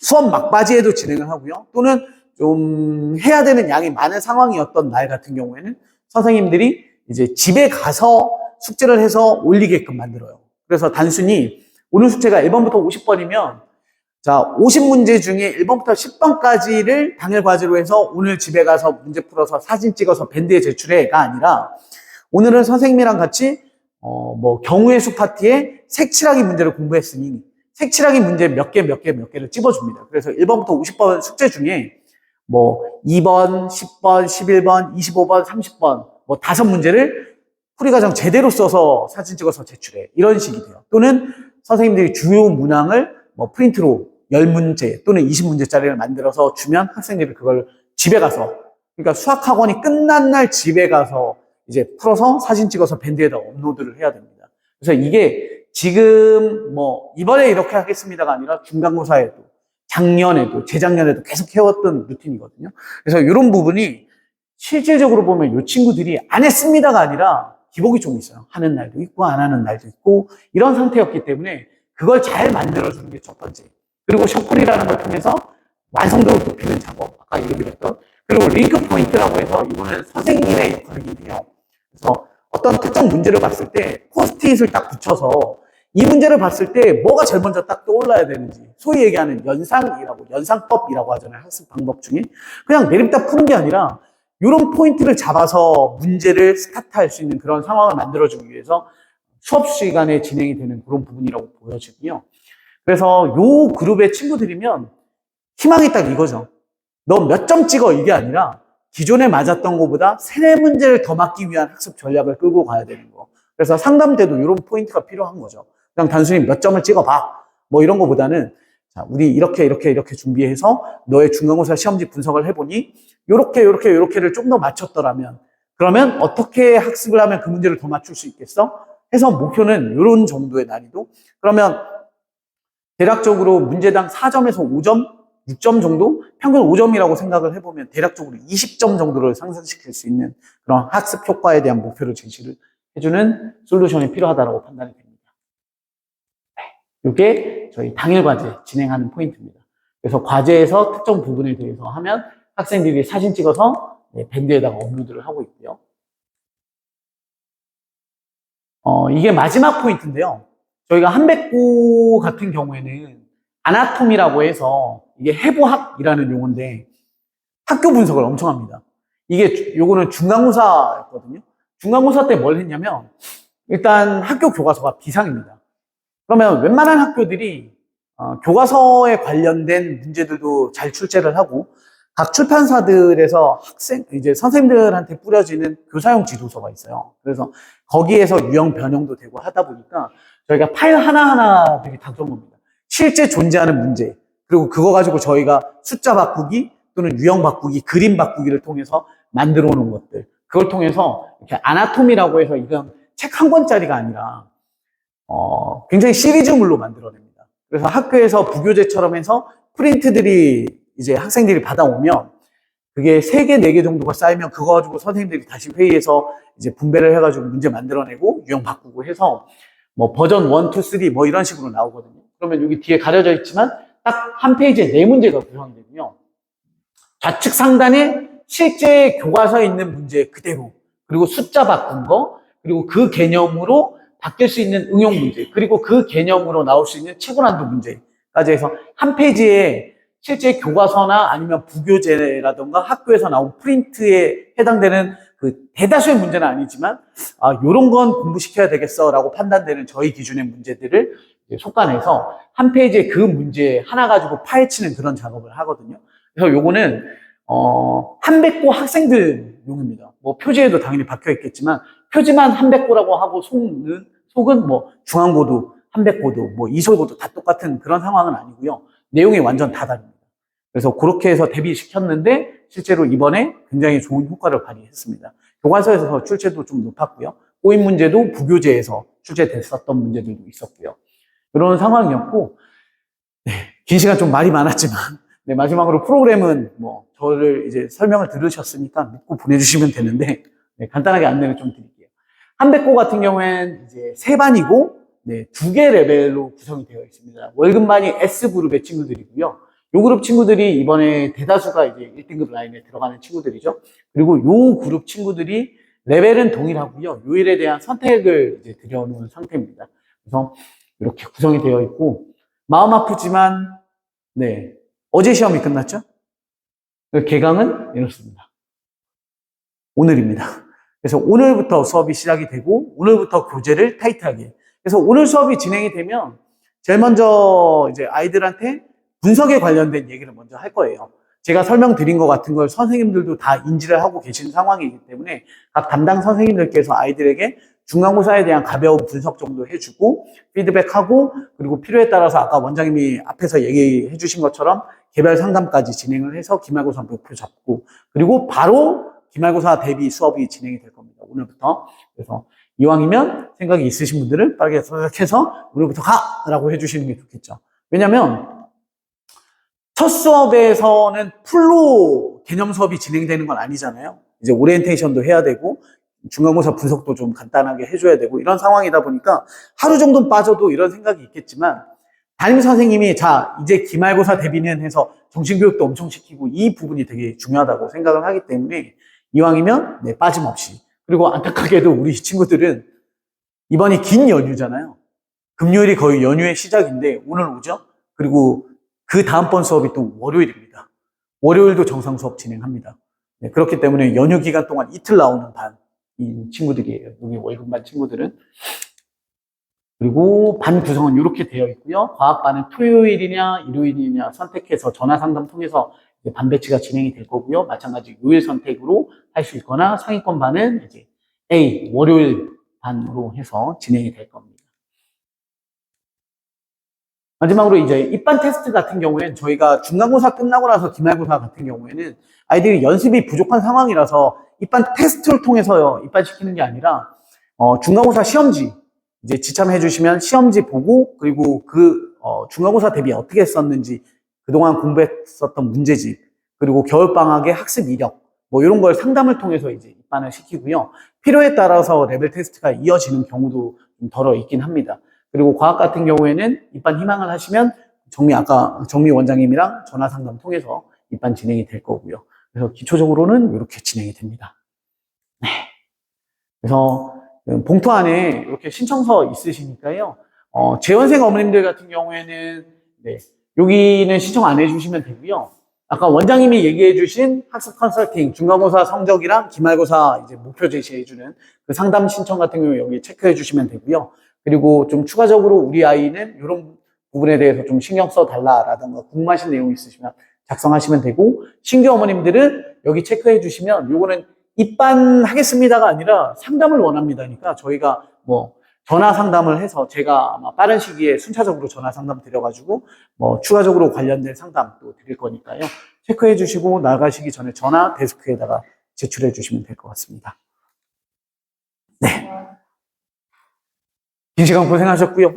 수업 막바지에도 진행을 하고요. 또는 좀 해야 되는 양이 많은 상황이었던 날 같은 경우에는 선생님들이 이제 집에 가서 숙제를 해서 올리게끔 만들어요. 그래서 단순히 오늘 숙제가 1번부터 50번이면 자, 50문제 중에 1번부터 10번까지를 당일 과제로 해서 오늘 집에 가서 문제 풀어서 사진 찍어서 밴드에 제출해가 아니라 오늘은 선생님이랑 같이 경우의 수 파트에 색칠하기 문제를 공부했으니 색칠하기 문제 몇 개를 찝어줍니다. 그래서 1번부터 50번 숙제 중에 2번, 10번, 11번, 25번, 30번 5문제를 풀이과정 제대로 써서 사진 찍어서 제출해. 이런 식이 돼요. 또는 선생님들이 주요 문항을 프린트로 10문제 또는 20문제짜리를 만들어서 주면 학생들이 그걸 집에 가서 그러니까 수학학원이 끝난 날 집에 가서 이제 풀어서 사진 찍어서 밴드에다 업로드를 해야 됩니다. 그래서 이게 지금 이번에 이렇게 하겠습니다가 아니라 중간고사에도 작년에도, 재작년에도 계속 해왔던 루틴이거든요. 그래서 이런 부분이 실질적으로 보면 이 친구들이 안 했습니다가 아니라 기복이 좀 있어요. 하는 날도 있고, 안 하는 날도 있고, 이런 상태였기 때문에 그걸 잘 만들어주는 게 첫 번째. 그리고 셔플이라는 걸 통해서 완성도를 높이는 작업, 아까 얘기드렸던. 그리고 링크 포인트라고 해서 이거는 선생님의 역할이에요. 그래서 어떤 특정 문제를 봤을 때 포스트잇을 딱 붙여서 이 문제를 봤을 때 뭐가 제일 먼저 딱 떠올라야 되는지, 소위 얘기하는 연상법이라고 하잖아요. 학습 방법 중에. 그냥 내립다 푸는 게 아니라 이런 포인트를 잡아서 문제를 스타트할 수 있는 그런 상황을 만들어주기 위해서 수업 시간에 진행이 되는 그런 부분이라고 보여지고요. 그래서 요 그룹의 친구들이면 희망이 딱 이거죠. 너 몇 점 찍어 이게 아니라 기존에 맞았던 것보다 3, 4문제를 더 맞기 위한 학습 전략을 끌고 가야 되는 거. 그래서 상담 때도 이런 포인트가 필요한 거죠. 그냥 단순히 몇 점을 찍어봐. 뭐 이런 거보다는 자, 우리 이렇게 준비해서 너의 중간고사 시험지 분석을 해보니 요렇게를 좀 더 맞췄더라면 그러면 어떻게 학습을 하면 그 문제를 더 맞출 수 있겠어? 해서 목표는 이런 정도의 난이도. 그러면 대략적으로 문제당 4점에서 5점, 6점 정도? 평균 5점이라고 생각을 해보면 대략적으로 20점 정도를 상승시킬 수 있는 그런 학습 효과에 대한 목표를 제시를 해주는 솔루션이 필요하다고 판단이 됩니다. 네, 이게 저희 당일 과제 진행하는 포인트입니다. 그래서 과제에서 특정 부분에 대해서 하면 학생들이 사진 찍어서 밴드에다가 업로드를 하고 있고요. 이게 마지막 포인트인데요. 저희가 한백고 같은 경우에는 아나토미라고 해서 이게 해부학이라는 용어인데 학교 분석을 엄청 합니다. 요거는 중간고사였거든요. 중간고사 때 뭘 했냐면 일단 학교 교과서가 비상입니다. 그러면 웬만한 학교들이 교과서에 관련된 문제들도 잘 출제를 하고 각 출판사들에서 이제 선생님들한테 뿌려지는 교사용 지도서가 있어요. 그래서 거기에서 유형 변형도 되고 하다 보니까 저희가 파일 하나하나 되게 다 적어봅니다. 실제 존재하는 문제, 그리고 그거 가지고 저희가 숫자 바꾸기 또는 유형 바꾸기, 그림 바꾸기를 통해서 만들어 놓은 것들. 그걸 통해서 이렇게 아나토미라고 해서 이건 책 한 권짜리가 아니라 굉장히 시리즈물로 만들어냅니다. 그래서 학교에서 부교재처럼 해서 프린트들이 이제 학생들이 받아오면 그게 3개, 4개 정도가 쌓이면 그거 가지고 선생님들이 다시 회의해서 이제 분배를 해가지고 문제 만들어내고 유형 바꾸고 해서 뭐 버전 1, 2, 3 뭐 이런 식으로 나오거든요. 그러면 여기 뒤에 가려져 있지만 딱 한 페이지에 4문제가 구성이 되고요. 좌측 상단에 실제 교과서에 있는 문제 그대로, 그리고 숫자 바꾼 거, 그리고 그 개념으로 바뀔 수 있는 응용 문제, 그리고 그 개념으로 나올 수 있는 최고난도 문제까지 해서 한 페이지에 실제 교과서나 아니면 부교재라던가 학교에서 나온 프린트에 해당되는 그 대다수의 문제는 아니지만 요런 건 공부시켜야 되겠어라고 판단되는 저희 기준의 문제들을 속간해서 한 페이지에 그 문제 하나 가지고 파헤치는 그런 작업을 하거든요. 그래서 요거는 한백고 학생들 용입니다. 뭐 표지에도 당연히 박혀 있겠지만 표지만 한백고라고 하고 속은 뭐 중앙고도 한백고도 뭐 이솔고도 다 똑같은 그런 상황은 아니고요. 내용이 완전 다 다릅니다. 그래서 그렇게 해서 대비시켰는데 실제로 이번에 굉장히 좋은 효과를 발휘했습니다. 교과서에서 출제도 좀 높았고요. 꼬인 문제도 부교재에서 출제됐었던 문제들도 있었고요. 이런 상황이었고, 긴 시간 좀 말이 많았지만, 마지막으로 프로그램은 뭐 저를 이제 설명을 들으셨으니까 믿고 보내주시면 되는데, 간단하게 안내를 좀 드릴게요. 한백고 같은 경우엔 이제 3반이고, 2개 레벨로 구성이 되어 있습니다. 월급만이 S그룹의 친구들이고요. 요 그룹 친구들이 이번에 대다수가 이제 1등급 라인에 들어가는 친구들이죠. 그리고 요 그룹 친구들이 레벨은 동일하고요. 요 일에 대한 선택을 이제 드려놓은 상태입니다. 그래서 이렇게 구성이 되어 있고, 마음 아프지만, 어제 시험이 끝났죠? 개강은 이렇습니다. 오늘입니다. 그래서 오늘부터 수업이 시작이 되고, 오늘부터 교재를 타이트하게. 그래서 오늘 수업이 진행이 되면, 제일 먼저 이제 아이들한테 분석에 관련된 얘기를 먼저 할 거예요. 제가 설명드린 것 같은 걸 선생님들도 다 인지를 하고 계신 상황이기 때문에 각 담당 선생님들께서 아이들에게 중간고사에 대한 가벼운 분석 정도 해주고 피드백하고 그리고 필요에 따라서 아까 원장님이 앞에서 얘기해 주신 것처럼 개별 상담까지 진행을 해서 기말고사 목표 잡고 그리고 바로 기말고사 대비 수업이 진행이 될 겁니다. 오늘부터. 그래서 이왕이면 생각이 있으신 분들은 빠르게 생각해서 오늘부터 가라고 해주시는 게 좋겠죠. 왜냐면 첫 수업에서는 풀로 개념 수업이 진행되는 건 아니잖아요. 이제 오리엔테이션도 해야 되고 중간고사 분석도 좀 간단하게 해줘야 되고 이런 상황이다 보니까 하루 정도 빠져도 이런 생각이 있겠지만 담임 선생님이 자 이제 기말고사 대비는 해서 정신교육도 엄청 시키고 이 부분이 되게 중요하다고 생각을 하기 때문에 이왕이면 네, 빠짐없이. 그리고 안타깝게도 우리 친구들은 이번이 긴 연휴잖아요. 금요일이 거의 연휴의 시작인데 오늘 오죠. 그리고 그 다음번 수업이 또 월요일입니다. 월요일도 정상 수업 진행합니다. 네, 그렇기 때문에 연휴 기간 동안 이틀 나오는 반인 친구들이에요. 여기 월급반 친구들은. 그리고 반 구성은 이렇게 되어 있고요. 과학반은 토요일이냐 일요일이냐 선택해서 전화 상담 통해서 반 배치가 진행이 될 거고요. 마찬가지 요일 선택으로 할 수 있거나 상위권 반은 이제 A 월요일 반으로 해서 진행이 될 겁니다. 마지막으로 이제 입반 테스트 같은 경우에는 저희가 중간고사 끝나고 나서 기말고사 같은 경우에는 아이들이 연습이 부족한 상황이라서 입반 테스트를 통해서 입반시키는 게 아니라 중간고사 시험지 이제 지참해 주시면 시험지 보고 그리고 중간고사 대비 어떻게 했었는지 그동안 공부했었던 문제집 그리고 겨울방학의 학습 이력 뭐 이런 걸 상담을 통해서 이제 입반을 시키고요. 필요에 따라서 레벨 테스트가 이어지는 경우도 좀 덜어 있긴 합니다. 그리고 과학 같은 경우에는 입반 희망을 하시면 정미 원장님이랑 전화 상담 통해서 입반 진행이 될 거고요. 그래서 기초적으로는 이렇게 진행이 됩니다. 네. 그래서 봉투 안에 이렇게 신청서 있으시니까요. 재원생 어머님들 같은 경우에는 네, 여기는 신청 안 해주시면 되고요. 아까 원장님이 얘기해주신 학습 컨설팅, 중간고사 성적이랑 기말고사 이제 목표 제시해주는 그 상담 신청 같은 경우 여기 체크해주시면 되고요. 그리고 좀 추가적으로 우리 아이는 이런 부분에 대해서 좀 신경 써달라라든가 궁금하신 내용 있으시면 작성하시면 되고 신규 어머님들은 여기 체크해 주시면 요거는 입반하겠습니다가 아니라 상담을 원합니다니까 저희가 뭐 전화 상담을 해서 제가 아마 빠른 시기에 순차적으로 전화 상담 드려가지고 뭐 추가적으로 관련된 상담도 드릴 거니까요. 체크해 주시고 나가시기 전에 전화 데스크에다가 제출해 주시면 될 것 같습니다. 네. 긴 시간 고생하셨고요.